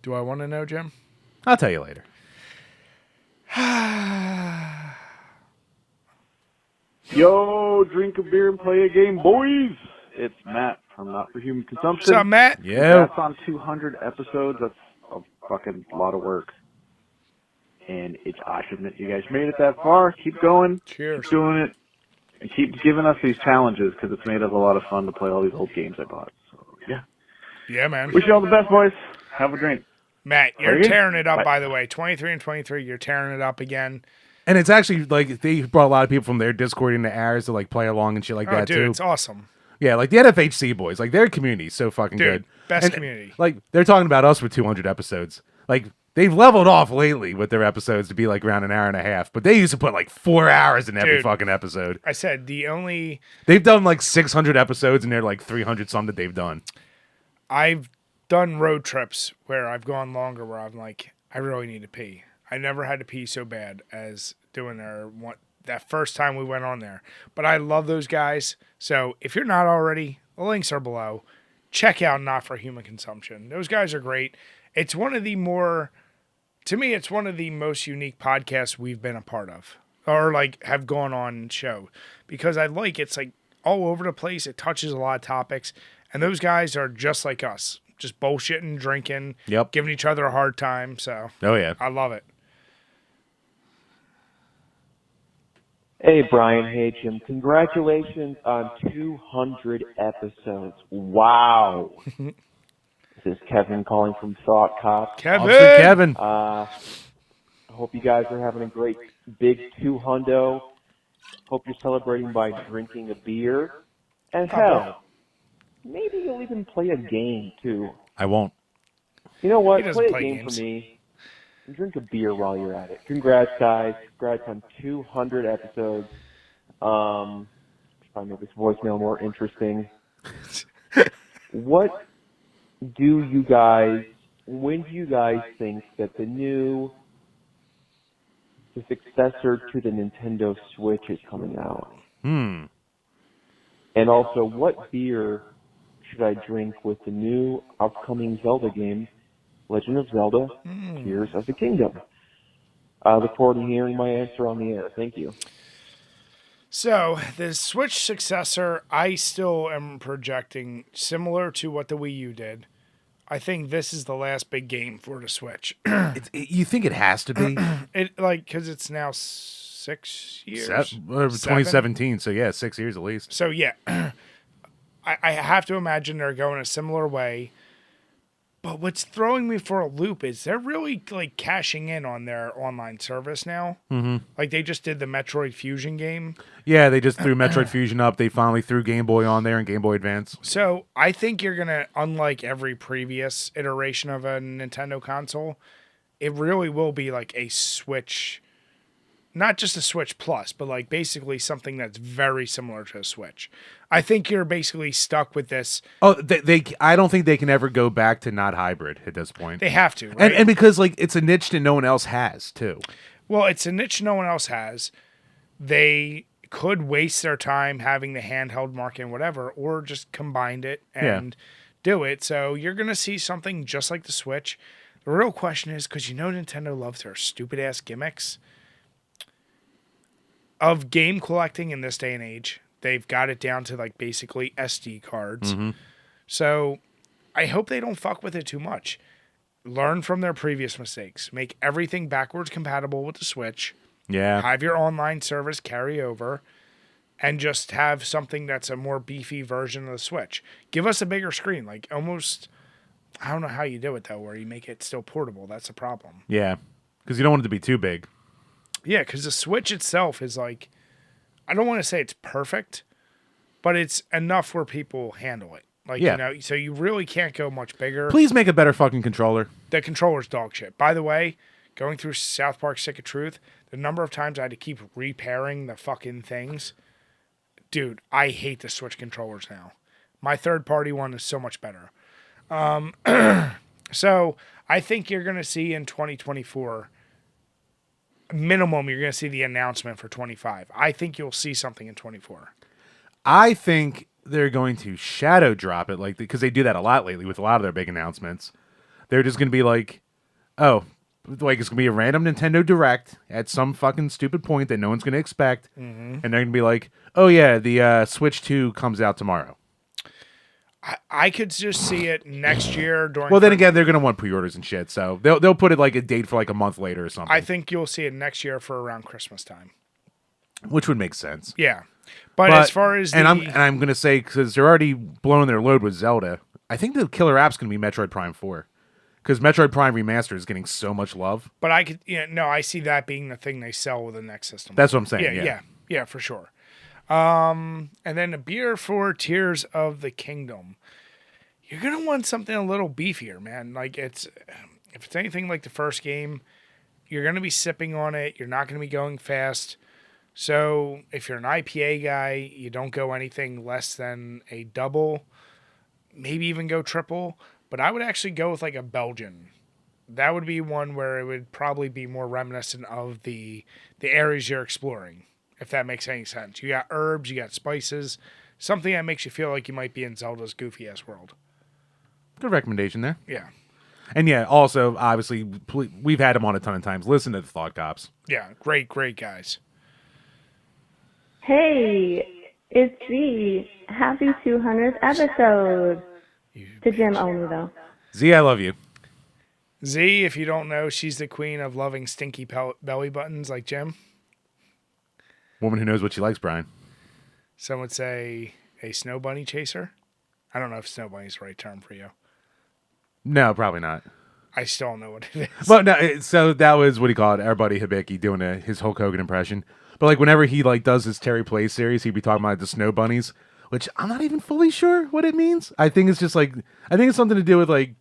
Do I want to know, Jim? I'll tell you later. Yo, drink a beer and play a game, boys. It's Matt from Not For Human Consumption. What's up, Matt? Yeah. That's on 200 episodes. That's a fucking lot of work. And it's awesome that you guys made it that far. Keep going. Cheers. Keep doing it. And keep giving us these challenges because it's made it a lot of fun to play all these old games I bought. So, yeah. Yeah, man. Wish you all the best, boys. Have a drink. Matt, you're Okay. tearing it up, Bye. by the way. 23 and 23, you're tearing it up again. And it's actually, like, they brought a lot of people from their Discord into ours to, like, play along and shit like that, dude, too. It's awesome. Yeah, like, the NFHC boys, like, their community is so fucking Dude, good. best And, community. Like, they're talking about us with 200 episodes. Like, they've leveled off lately with their episodes to be, like, around an hour and a half. But they used to put, like, 4 hours in every Dude. fucking episode. I said the only... They've done, like, 600 episodes, and they're, like, 300 some that they've done. I've done road trips where I've gone longer where I'm like, I really need to pee. I never had to pee so bad as doing that first time we went on there. But I love those guys. So if you're not already, the links are below. Check out Not For Human Consumption. Those guys are great. It's one of the more, to me, it's one of the most unique podcasts we've been a part of or like have gone on show because it's like all over the place. It touches a lot of topics and those guys are just like us. Just bullshitting, drinking, Yep. giving each other a hard time. So, Oh, yeah. I love it. Hey, Brian. Hey, Jim. Congratulations on 200 episodes. Wow. This is Kevin calling from Thought Cop. Kevin! Officer Kevin. I hope you guys are having a great big 200. Hope you're celebrating by drinking a beer. And hell, maybe you'll even play a game, too. I won't. You know what? He doesn't Play a play game games. for me. And drink a beer while you're at it. Congrats, guys. Congrats on 200 episodes. Try to make this voicemail more interesting. When do you guys think that the successor to the Nintendo Switch is coming out? And also, what beer should I drink with the new upcoming Zelda game, Legend of Zelda, Tears of the Kingdom? I look forward to hearing my answer on the air. Thank you. So, the Switch successor, I still am projecting similar to what the Wii U did. I think this is the last big game for the Switch. You think it has to be? Because it's now 6 years. 2017, so yeah, 6 years at least. So, yeah. I have to imagine they're going a similar way. But what's throwing me for a loop is they're really like cashing in on their online service now. Mm-hmm. Like they just did the Metroid Fusion game. Yeah, they just threw Metroid Fusion up. They finally threw Game Boy on there and Game Boy Advance. So I think you're going to, unlike every previous iteration of a Nintendo console, it really will be like a Switch, not just a Switch Plus, but like basically something that's very similar to a Switch. I think you're basically stuck with this. Oh, I don't think they can ever go back to not hybrid at this point. They have to, right? And because like it's a niche that no one else has too. Well, it's a niche no one else has. They could waste their time having the handheld market and whatever, or just combine it and do it. So you're going to see something just like the Switch. The real question is, because you know Nintendo loves their stupid-ass gimmicks of game collecting in this day and age. They've got it down to like basically SD cards. Mm-hmm. So I hope they don't fuck with it too much. Learn from their previous mistakes. Make everything backwards compatible with the Switch. Yeah. Have your online service carry over. And just have something that's a more beefy version of the Switch. Give us a bigger screen. Like almost, I don't know how you do it though, where you make it still portable. That's a problem. Yeah. Because you don't want it to be too big. Yeah, because the Switch itself is like, I don't want to say it's perfect, but it's enough where people handle it. Like, Yeah. you know, so you really can't go much bigger. Please make a better fucking controller. The controller's dog shit. By the way, going through South Park Stick of Truth, the number of times I had to keep repairing the fucking things. Dude, I hate the Switch controllers now. My third-party one is so much better. So I think you're going to see in 2024, minimum, you're going to see the announcement for 25. I think you'll see something in 24. I think they're going to shadow drop it, like because they do that a lot lately with a lot of their big announcements. They're just going to be like, oh, like it's going to be a random Nintendo Direct at some fucking stupid point that no one's going to expect. Mhm. And they're going to be like, oh yeah, the Switch 2 comes out tomorrow. I could just see it next year during. Well, then again, they're going to want pre-orders and shit, so they'll put it like a date for like a month later or something. I think you'll see it next year for around Christmas time. Which would make sense. Yeah. But as far as I'm going to say, because they're already blowing their load with Zelda, I think the killer app's going to be Metroid Prime 4. Because Metroid Prime Remaster is getting so much love. But I could, I see that being the thing they sell with the next system. That's what I'm saying, Yeah, for sure. And then a beer for Tears of the Kingdom. You're gonna want something a little beefier, man. Like if it's anything like the first game, you're gonna be sipping on it. You're not gonna be going fast. So if you're an IPA guy, you don't go anything less than a double, maybe even go triple. But I would actually go with like a Belgian. That would be one where it would probably be more reminiscent of the areas you're exploring, if that makes any sense. You got herbs, you got spices, something that makes you feel like you might be in Zelda's goofy-ass world. Good recommendation there. Yeah. And yeah, also, obviously, we've had them on a ton of times. Listen to the Thought Cops. Yeah, great guys. Hey, it's Z. Happy 200th episode. To Jim only, though. Z, I love you. Z, if you don't know, she's the queen of loving stinky belly buttons like Jim. Woman who knows what she likes, Brian. Some would say a snow bunny chaser. I don't know if snow bunny is the right term for you. No, probably not. I still don't know what it is. But no, so that was what he called our buddy Hibiki doing his Hulk Hogan impression. But like whenever he like does his Terry Plays series, he'd be talking about the snow bunnies, which I'm not even fully sure what it means. I think it's just like it's something to do with like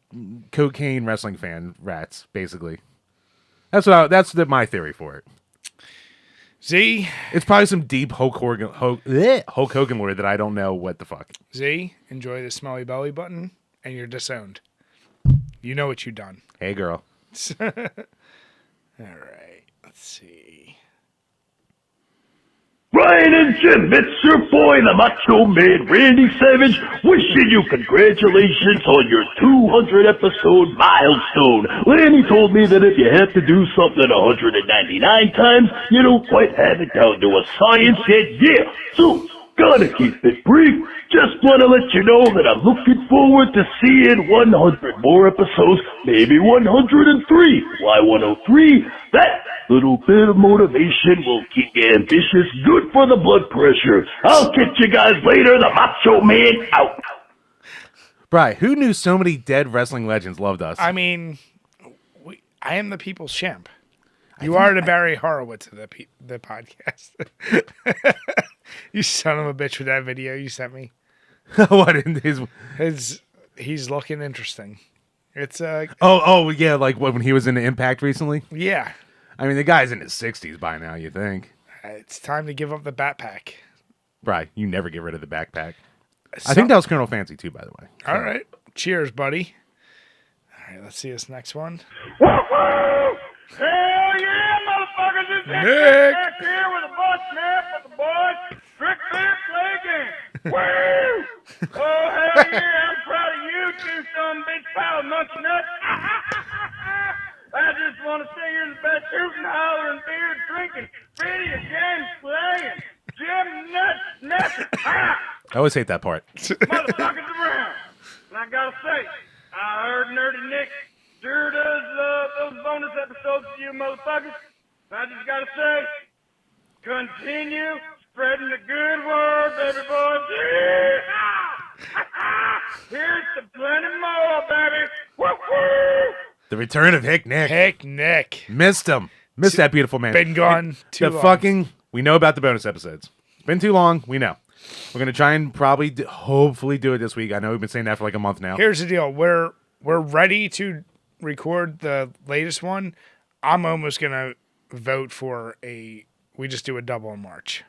cocaine wrestling fan rats, basically. That's my theory for it. Z, it's probably some deep Hulk Hogan lore that I don't know what the fuck. Z, enjoy the smelly belly button, and you're disowned. You know what you've done. Hey, girl. All right. Let's see. Brian and Jim, it's your boy, the Macho Man, Randy Savage, wishing you congratulations on your 200 episode milestone. Lanny told me that if you have to do something 199 times, you don't quite have it down to a science yet. Yeah, so gotta keep it brief. Just want to let you know that I'm looking forward to seeing 100 more episodes, maybe 103. Why 103? That Little bit of motivation will keep you ambitious, good for the blood pressure. I'll catch you guys later. The Macho Man out. Bri, who knew so many dead wrestling legends loved us? I mean, I am the people's champ. You are the Barry Horowitz of the podcast. You son of a bitch with that video you sent me. What in his? He's looking interesting. It's Oh yeah, like when he was in the Impact recently. Yeah. I mean, the guy's in his 60s by now. You think? It's time to give up the backpack. Bri, you never get rid of the backpack. I think that was Colonel Fancy too, by the way. All right. Cheers, buddy. All right, let's see this next one. Hell yeah, motherfuckers! It's Nick. back here with a butt snap with the boys. Drink beer, play a game. Woo! Oh, hell yeah, I'm proud of you two son bitch pal of munchy nuts. I just want to say you're the best hooting, hollering, beer drinking, video games playing, Jim nuts. I always hate that part. Motherfuckers around. And I gotta say, I heard Nerdy Nick sure does those bonus episodes for you motherfuckers. And I just gotta say, continue spreading the good word, baby boys. Here's to plenty more, baby. Woo-woo! The return of Hick Nick. Hick Nick. Missed him. Missed that beautiful man. Been gone too long. We know about the bonus episodes. It's been too long. We know. We're going to try and probably, hopefully do it this week. I know we've been saying that for like a month now. Here's the deal. We're ready to record the latest one. I'm almost going to vote for we just do a double in March.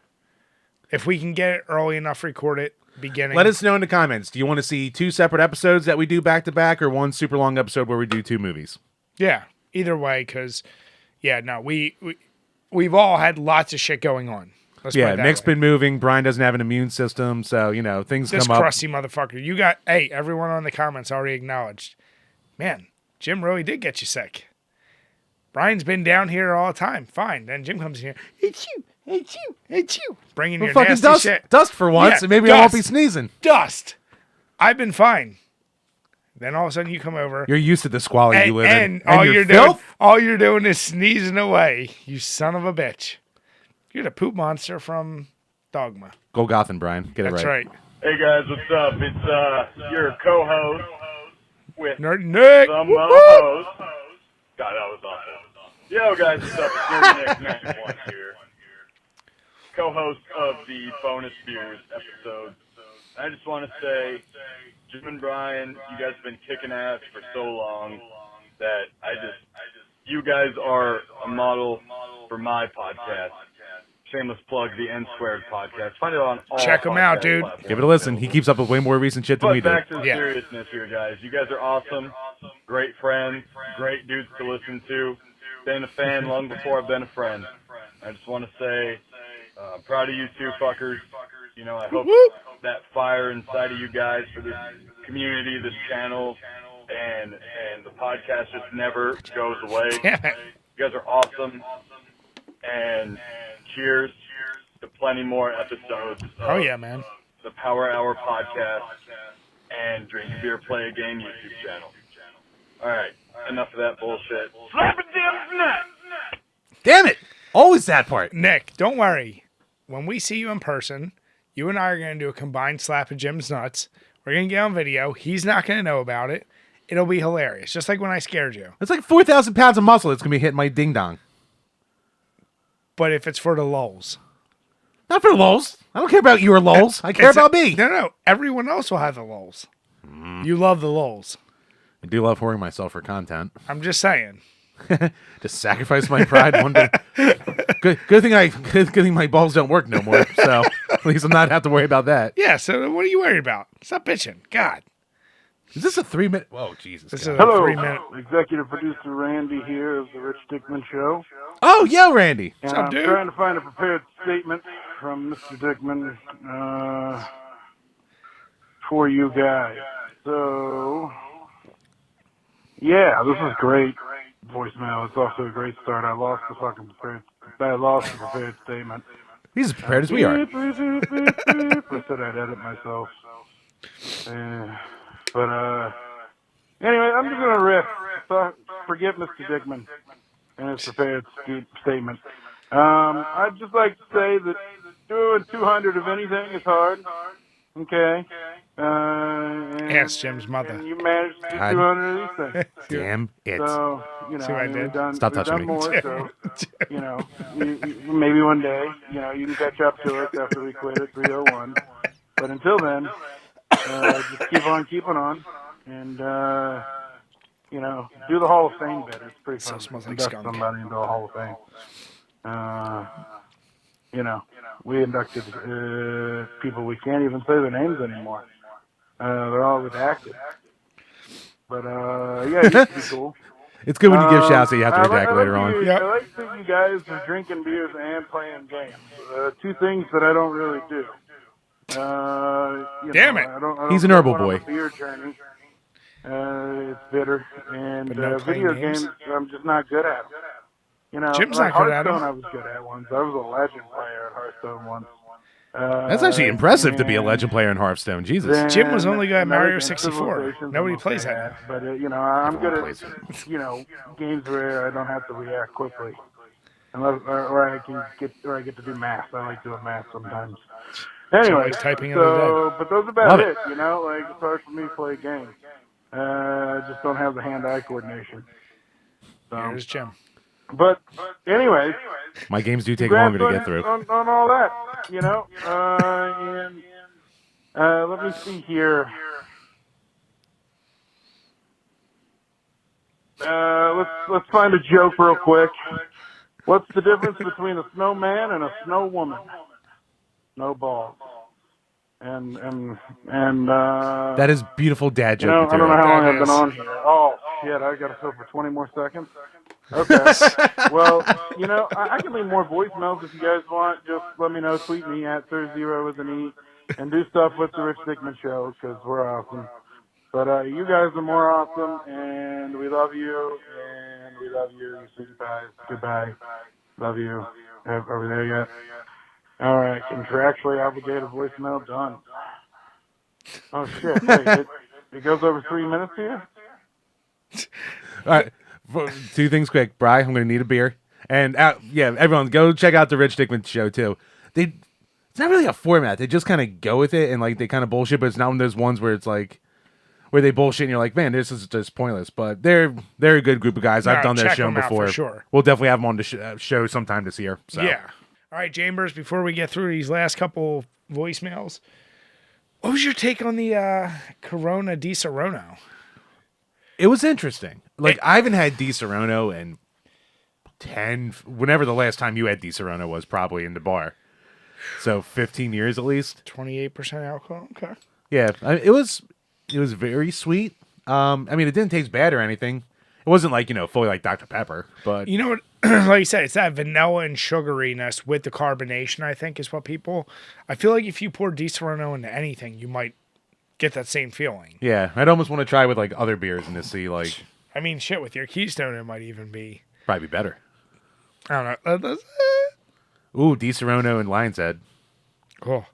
If we can get it early enough, record it beginning. Let us know in the comments. Do you want to see 2 separate episodes that we do back to back, or one super long episode where we do 2 movies? Yeah, either way, because we've all had lots of shit going on. Let's put it that Nick's way. been moving. Brian doesn't have an immune system, so things This come up. crusty motherfucker. You got everyone on the comments already acknowledged. Man, Jim really did get you sick. Brian's been down here all the time. Fine. Then Jim comes in here. It's you. Bringing your fucking nasty shit. dust for once, and maybe I won't be sneezing. Dust. I've been fine. Then all of a sudden you come over. You're used to the squalor you live in. And all your you're doing is sneezing away. You son of a bitch. You're the poop monster from Dogma. Go Gotham, Brian. Get it That's right. Hey guys, what's up? It's your co-host with Nerd Nick. some host. God, that was awesome. Yo guys, what's up? It's Nerd Nick 91 here. Co-host of the bonus beers episodes. I just want to say, Jim and Brian, you guys have been kicking ass for so long that you guys are a model for my podcast. Shameless plug, the N Squared podcast. Find it on all Check him out, dude. platforms. Give it a listen. He keeps up with way more recent shit than we But do. back to the seriousness here, guys. You guys are awesome. Great friends. Great dudes to listen to. Been a fan long before I've been a friend. I just want to say, I'm proud of you two fuckers. I hope that fire inside of you guys for this community, this channel, and the podcast just never goes away. You guys are awesome. And cheers to plenty more episodes of Oh yeah, man. the Power Hour podcast and Drink a Beer, Play a Game YouTube channel. All right, enough of that bullshit. Slap it Jim's nuts! Damn it! Always that part. Nick, don't worry. When we see you in person, you and I are going to do a combined slap of Jim's nuts. We're going to get on video. He's not going to know about it. It'll be hilarious. Just like when I scared you. It's like 4,000 pounds of muscle that's going to be hitting my ding-dong. But if it's for the lulz. Not for the lulz. I don't care about your lulz. I care about me. No. Everyone else will have the lulz. You love the lulz. I do love whoring myself for content. I'm just saying. Just sacrifice my pride one day. Good thing my balls don't work no more. So at least I'm not have to worry about that. Yeah, so what are you worried about? Stop bitching. God. Is this a 3-minute? Whoa, Jesus. This is a Hello, 3-minute. Executive Producer Randy here of the Rich Dickman Show. Oh, yo, Randy. And What's up, I'm dude? trying to find a prepared statement from Mr. Dickman for you guys. So, yeah, this is great voicemail. It's off to a great start. I lost the prepared statement. He's as prepared as we are. I said I'd edit myself. But anyway, I'm just gonna riff. So, forget Mr. Dickman. in his prepared statement. I'd just like to say that doing 200 of anything is hard. Okay. Ask Jim's mother. And you managed to do God 200 of these things. Damn it. So, you know, See what I did? we've done, Stop we've touching done me. more, so, you know, maybe one day, you know, you can catch up to us after we quit at 3:01. But until then, just keep on keeping on, and, you know, do the Hall of Fame bit. It's pretty fun. Smells like Induct skunk. somebody into the Hall of Fame. You know, we inducted people we can't even say their names anymore. They're all redacted. But yeah, it used to be cool. It's good when you give shouts that you have to redact later on. I like that you guys are drinking beers and playing games. Two things that I don't really do. Damn it. I don't He's an go herbal on boy. a beer journey. It's bitter. And But no playing video games? games, I'm just not good at. You know, Jim's like not good at 'em. Hearthstone I was good at once. I was a legend player at Hearthstone once. That's actually impressive to be a legend player in Hearthstone. Jesus. Jim was only good at Another Mario game, 64. Civilization's Nobody almost plays bad, that. But, you know, I'm good Everyone at, you know, games where I don't have to react quickly. Unless, or I get to do math. I like doing math sometimes. Anyway, always typing in the dead. but those are about Love it. it. You know, like, it's hard for me to play games. I just don't have the hand-eye coordination. So. Here's Jim. But, anyways. My games do take Congrats longer to get through. on all that, you know. And let me see here. Let's find a joke real quick. What's the difference between a snowman and a snow woman? No balls. And That is beautiful dad you joke know, I don't know material. how long That I've been is. on here. Oh shit, I got to fill for 20 more seconds. Okay. Well, you know, I can leave more voicemails if you guys want. Just let me know. Tweet me at Thur0 with an E, and do stuff with the Rich Dickman Show because we're awesome. But you guys are more awesome, and we love you, and we love you. You guys. Goodbye. Love you. Are we there yet? All right. Contractually obligated voicemail done. Oh shit! Wait, it goes over 3 minutes here. All right. Two things quick. Bri, I'm going to need a beer. And yeah, everyone, go check out the Rich Dickman Show, too. It's not really a format. They just kind of go with it, and like they kind of bullshit, but it's not one of those ones where it's like, where they bullshit and you're like, man, this is just pointless. But they're a good group of guys. I've done their check show them out before. for sure. We'll definitely have them on the show sometime this year. So. Yeah. All right, Chambers, before we get through these last couple voicemails, what was your take on the Corona Di Serono? It was interesting. Like, I haven't had Di Serono in whenever the last time you had Di Serono was, probably in the bar. So 15 years at least. 28% alcohol. Okay. Yeah, it was very sweet. I mean, it didn't taste bad or anything. It wasn't like, you know, fully like Dr. Pepper, but You know what? Like you said, it's that vanilla and sugariness with the carbonation, I think, is what people. I feel like if you pour Di Serono into anything, you might get that same feeling. yeah, I'd almost want to try with like other beers and to see like I mean, shit, with your Keystone, it might even be. probably be better. I don't know. Ooh, Di Serono and Lion's Head. Cool.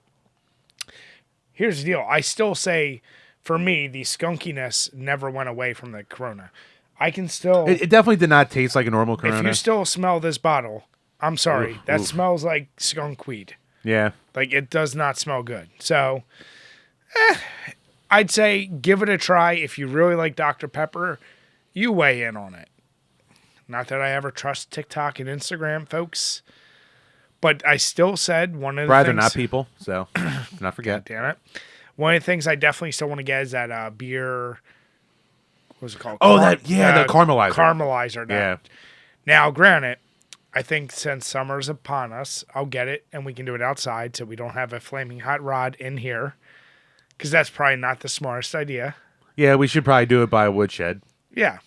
Here's the deal. I still say, for me, the skunkiness never went away from the Corona. I can still. It definitely did not taste like a normal Corona. If you still smell this bottle, I'm sorry. Oof, that oof. smells like skunk weed. Yeah. Like, it does not smell good. So, I'd say give it a try. If you really like Dr. Pepper, you weigh in on it. Not that I ever trust TikTok and Instagram, folks. But I still said one of the Rather things... not people, so do not forget. Damn it. One of the things I definitely still want to get is that beer... What was it called? Oh, the caramelizer. Caramelizer. Yeah. Now, granted, I think since summer's upon us, I'll get it, and we can do it outside so we don't have a flaming hot rod in here. Because that's probably not the smartest idea. Yeah, we should probably do it by a woodshed. Yeah.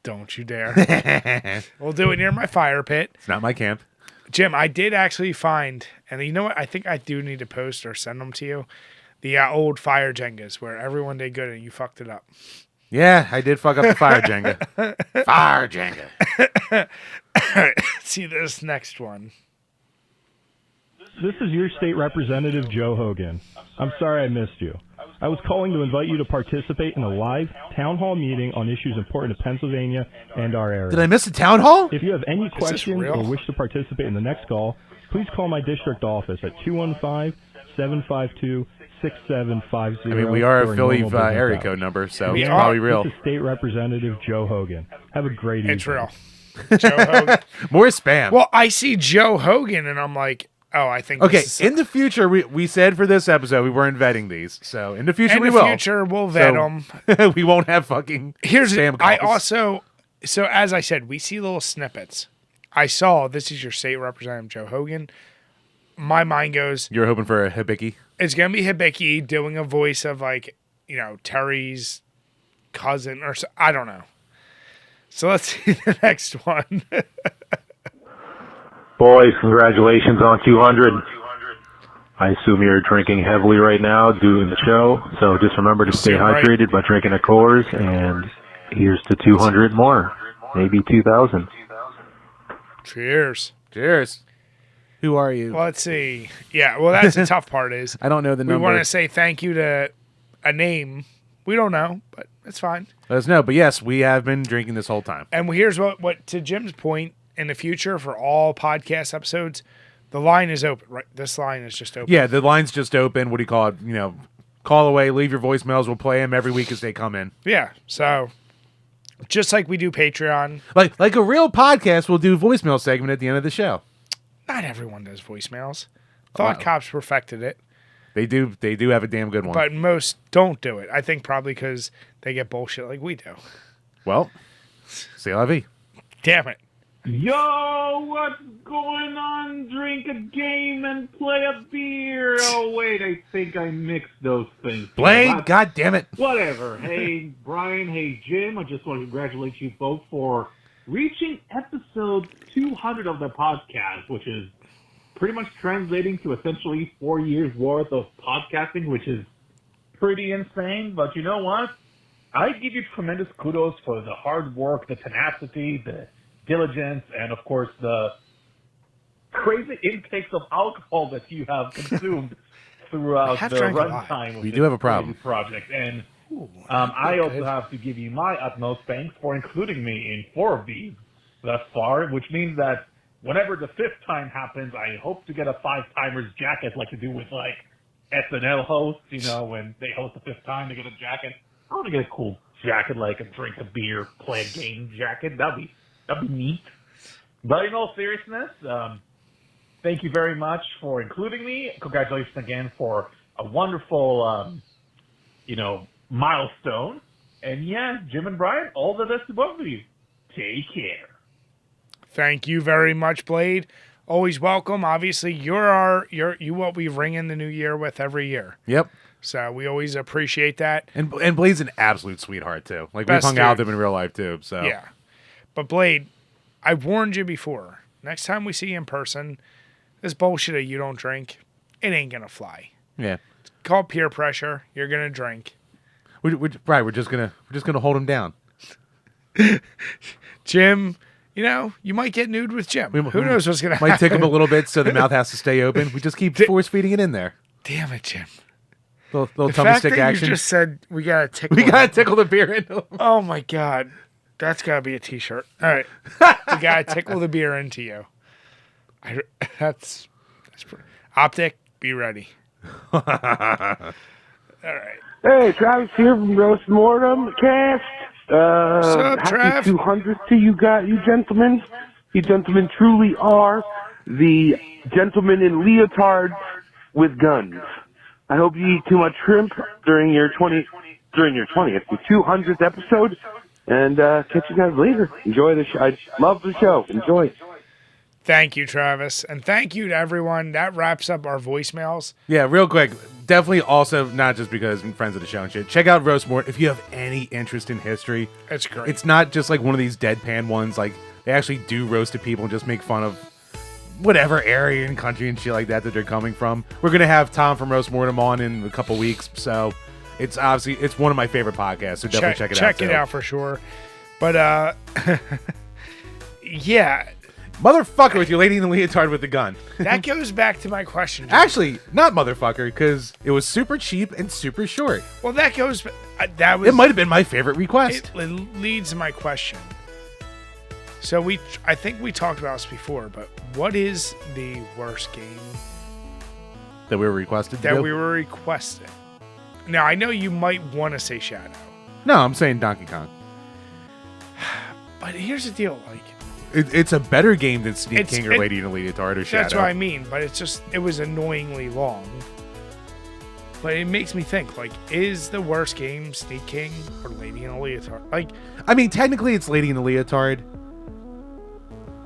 Don't you dare. We'll do it near my fire pit. It's not my camp. Jim, I did actually find, and you know what? I think I do need to post or send them to you. The old fire Jengas where everyone did good and you fucked it up. Yeah, I did fuck up the fire Jenga. Fire Jenga. See this next one. This is your state representative, Joe Hogan. I'm sorry I missed you. I was calling to invite you to participate in a live town hall meeting on issues important to Pennsylvania and our area. Did I miss the town hall? If you have any questions or wish to participate in the next call, please call my district office at 215-752-6750. I mean, we are a Philly area code number, so it's probably real. This is State Representative Joe Hogan. Have a great evening. It's real. Joe Hogan. More spam. Well, I see Joe Hogan, and I'm like, oh, I think Okay, this is in the future, we said for this episode we weren't vetting these. So in the future, in we the will. future, we'll vet them. We won't have fucking Here's spam I calls. also, so as I said, we see little snippets. I saw this is your state representative, Joe Hogan. My mind goes, You're hoping for a Hibiki? it's going to be Hibiki doing a voice of like, you know, Terry's cousin or so, I don't know. So let's see the next one. Boys, congratulations on 200. I assume you're drinking heavily right now doing the show, so just remember to stay hydrated by drinking a Coors, and here's to 200 more, maybe 2,000. Cheers. Cheers. Who are you? Well, let's see. Yeah, well, that's the tough part is I don't know the we number. want to say thank you to a name. We don't know, but it's fine. Let us know. But yes, we have been drinking this whole time. And here's what to Jim's point, in the future for all podcast episodes, the line is open, right? This line is just open. Yeah, the line's just open. What do you call it? You know, call away, leave your voicemails. We'll play them every week as they come in. Yeah, so just like we do Patreon. Like a real podcast, we'll do voicemail segment at the end of the show. Not everyone does voicemails. Thought Cops perfected it. They do have a damn good one. But most don't do it. I think probably because they get bullshit like we do. Well, c'est la vie. Damn it. Yo, what's going on? Drink a game and play a beer. Oh, wait, I think I mixed those things. Blade, God damn it. Whatever. Hey, Brian. Hey, Jim. I just want to congratulate you both for reaching episode 200 of the podcast, which is pretty much translating to essentially 4 years worth of podcasting, which is pretty insane. But you know what? I give you tremendous kudos for the hard work, the tenacity, the diligence, and of course the crazy intakes of alcohol that you have consumed throughout the runtime of We this do have a problem. crazy project. And I also have to give you my utmost thanks for including me in 4 of these thus far, which means that whenever the 5th time happens, I hope to get a 5-timers jacket like to do with like SNL hosts, you know, when they host the 5th time, they get a jacket. I want to get a cool jacket, like a drink a beer, play a game jacket. That'd be neat. But in all seriousness, thank you very much for including me. Congratulations again for a wonderful, milestone. And yeah, Jim and Brian, all the best to both of you. Take care. Thank you very much, Blade. Always welcome. Obviously, you're what we ring in the new year with every year. Yep. So we always appreciate that. And Blade's an absolute sweetheart too. Like Best we've hung out with dude. him in real life too. So Yeah. But Blade, I warned you before. Next time we see you in person, this bullshit of you don't drink, it ain't gonna fly. Yeah. It's called peer pressure. You're gonna drink. We're just gonna hold him down. Jim, you might get nude with Jim. Who knows what's gonna happen? Might tick him a little bit so the mouth has to stay open. We just keep force feeding it in there. Damn it, Jim. Little The tummy fact stick that action. you just said we gotta tickle. We gotta tickle the beer into him. Oh my god, that's gotta be a T-shirt. All right, we gotta tickle the beer into you. That's Optic. Be ready. All right. Hey, Travis here from Roast Mortem Cast. What's up, happy Trav? 200 to you gentlemen. You gentlemen truly are the gentlemen in leotards with guns. I hope you eat too much shrimp during your 200th, your 200th episode, and catch you guys later. Enjoy the show. I love the show. Enjoy. Thank you, Travis, and thank you to everyone. That wraps up our voicemails. Yeah, real quick. Definitely also, not just because I'm friends of the show and shit, check out Roast Mort if you have any interest in history. It's great. It's not just like one of these deadpan ones. Like, they actually do roast at people and just make fun of whatever area and country and shit like that they're coming from. We're going to have Tom from Roast Mortem on in a couple weeks, so it's one of my favorite podcasts, so definitely check it out. Check it out for sure. But, yeah. Motherfucker with your lady in the leotard with the gun. That goes back to my question. Jim. Actually, not motherfucker, because it was super cheap and super short. Well, that goes. That was. It might have been my favorite request. It leads to my question. So I think we talked about this before, but what is the worst game That we were requested to that do? we were requested? Now I know you might want to say Shadow, No, I'm saying Donkey Kong. but here's the deal: like It's a better game than Sneak It's- King or it- Lady in the Leotard or Shadow. that's what I mean. But it was annoyingly long. But it makes me think: like, is the worst game Sneak King or Lady in a Leotard? Like, I mean, technically it's Lady in the Leotard,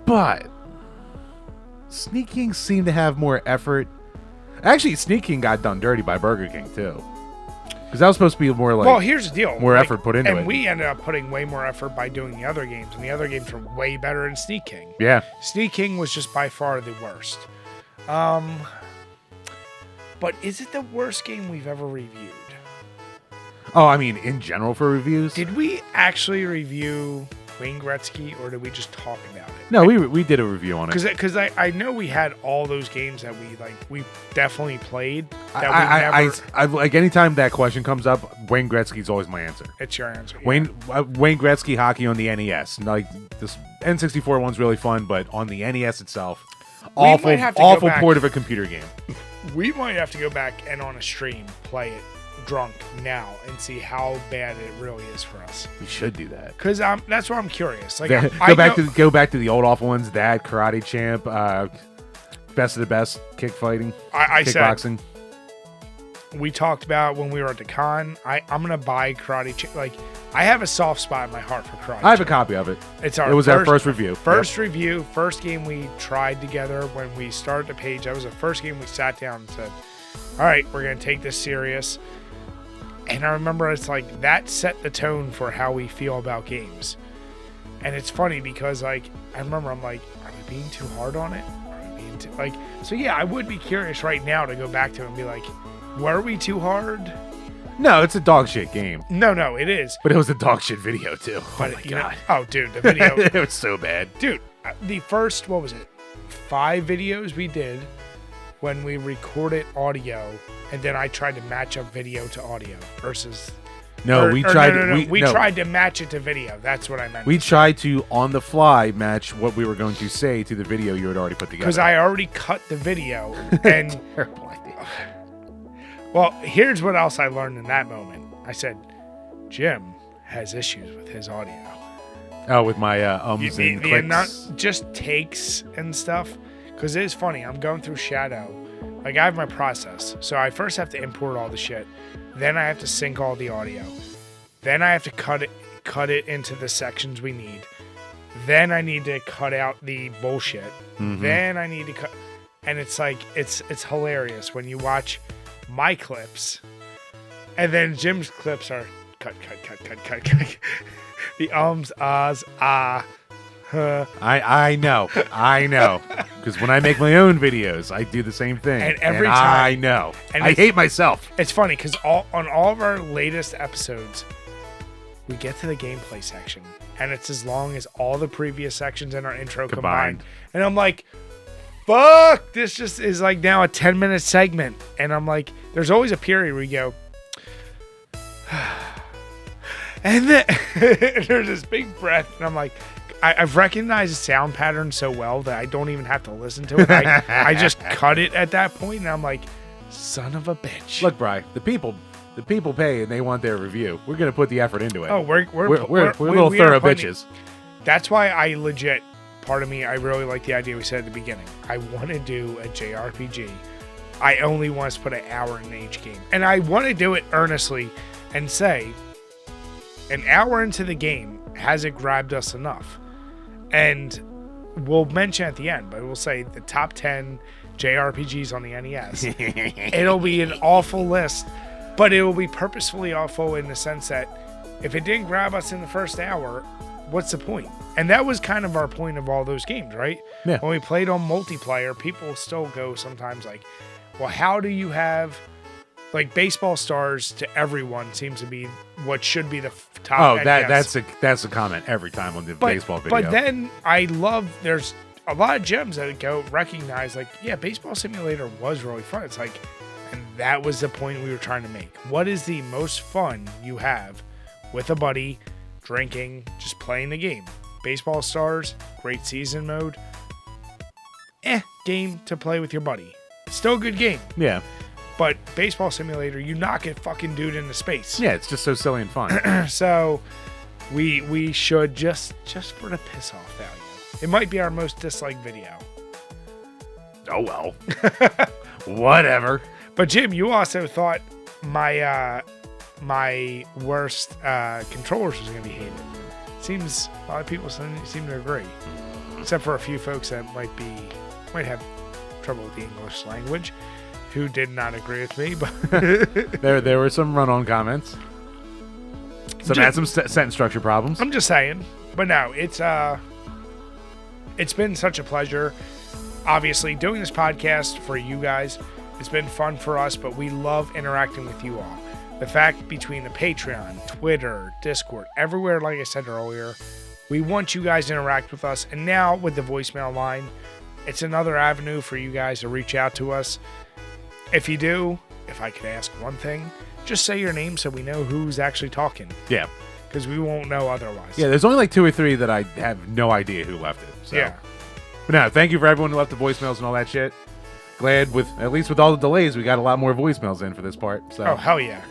but Sneak King seemed to have more effort. Actually, Sneak King got done dirty by Burger King too, because that was supposed to be more like. well, here's the deal: more like, effort put into and it. we ended up putting way more effort by doing the other games, and the other games were way better than Sneak King. Yeah. Sneak King was just by far the worst. But is it the worst game we've ever reviewed? Oh, I mean, in general for reviews. Did we actually review Wayne Gretzky, or did we just talk about it? No, we did a review on it. Because I know we had all those games that we definitely played. That I like anytime that question comes up, Wayne Gretzky's always my answer. It's your answer. Yeah. Wayne Gretzky hockey on the NES. Like this N64 one's really fun, but on the NES itself, awful port of a computer game. We might have to go back and on a stream play it drunk now and see how bad it really is for us. We should do that. Because that's why I'm curious. Like, Go back to the old awful ones. That Karate Champ, Best of the Best, kick fighting, kickboxing. We talked about when we were at the con. I'm gonna buy Karate Champ. Like, I have a soft spot in my heart for Karate. I have a Champ. copy of it. It was our first review. First review, first game we tried together when we started the page. That was the first game we sat down and said, "All right, we're gonna take this serious." And I remember it's like that set the tone for how we feel about games. And it's funny because like I remember I'm like, are we being too hard on it? Are we being too like? So yeah, I would be curious right now to go back to it and be like, were we too hard? No, it's a dog shit game. No, it is. But it was a dog shit video too. But oh my you god. know, dude, the video. It was so bad. Dude, the first, what was it? 5 videos we did when we recorded audio, and then I tried to match up video to audio versus. No, we tried. We tried to match it to video. That's what I meant. We tried to on the fly match what we were going to say to the video you had already put together. Because I already cut the video and. Terrible idea. Well, here's what else I learned in that moment. I said, Jim has issues with his audio. Oh, with my and clicks. Just takes and stuff. Because it is funny. I'm going through Shadow. Like, I have my process. So I first have to import all the shit. Then I have to sync all the audio. Then I have to cut it into the sections we need. Then I need to cut out the bullshit. Mm-hmm. Then I need to cut. And it's like, it's hilarious when you watch my clips. And then Jim's clips are cut. The ums, ahs, ah. I know. Because when I make my own videos, I do the same thing. And every time. I know. And I hate myself. It's funny because on all of our latest episodes, we get to the gameplay section. And it's as long as all the previous sections in our intro combined. And I'm like, fuck, this just is like now a 10-minute segment. And I'm like, there's always a period where you go, and then there's this big breath. And I'm like, I've recognized the sound pattern so well that I don't even have to listen to it. I just cut it at that point, and I'm like, son of a bitch. Look, Bri, the people pay and they want their review. We're gonna put the effort into it. Oh, we're little thorough bitches. That's why I legit, part of me, I really like the idea we said at the beginning. I want to do a JRPG. I only want to put an hour in each game, and I want to do it earnestly and say, an hour into the game, has it grabbed us enough? And we'll mention at the end, but we'll say the top 10 JRPGs on the NES. It'll be an awful list, but it will be purposefully awful in the sense that if it didn't grab us in the first hour, what's the point? And that was kind of our point of all those games, right? Yeah. When we played on multiplayer, people still go sometimes like, well, how do you have... Like, baseball stars to everyone seems to be what should be the top. Oh, that's a comment every time on the baseball video. But then I love a lot of gyms that go recognize, like, yeah, Baseball Simulator was really fun. It's like, and that was the point we were trying to make. What is the most fun you have with a buddy, drinking, just playing the game? Baseball Stars, great season mode. Game to play with your buddy. Still a good game. Yeah. But Baseball Simulator, you knock a fucking dude into space. Yeah, it's just so silly and fun. So we should just for the piss off value. It might be our most disliked video. Oh well. Whatever. But Jim, you also thought my worst controllers was going to be hated. Seems a lot of people seem to agree, except for a few folks that might have trouble with the English language, who did not agree with me. But there were some run-on comments. Some had some sentence structure problems. I'm just saying, but no, it's been such a pleasure. Obviously, doing this podcast for you guys, it's been fun for us, but we love interacting with you all. The fact between the Patreon, Twitter, Discord, everywhere, like I said earlier, we want you guys to interact with us. And now with the voicemail line, it's another avenue for you guys to reach out to us. If you do, if I could ask one thing, just say your name so we know who's actually talking. Yeah. Because we won't know otherwise. Yeah, there's only like 2 or 3 that I have no idea who left it. So. Yeah. But no, thank you for everyone who left the voicemails and all that shit. Glad at least with all the delays, we got a lot more voicemails in for this part. So. Oh, hell yeah.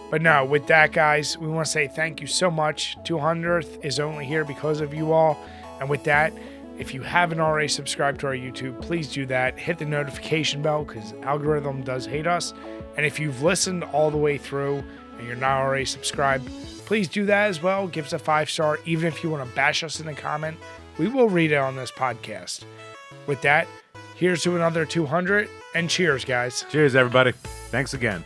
But no, with that, guys, we want to say thank you so much. 200th is only here because of you all. And with that, if you haven't already subscribed to our YouTube, please do that. Hit the notification bell because algorithm does hate us. And if you've listened all the way through and you're not already subscribed, please do that as well. Give us a 5-star. Even if you want to bash us in a comment, we will read it on this podcast. With that, here's to another 200, and cheers, guys. Cheers, everybody. Thanks again.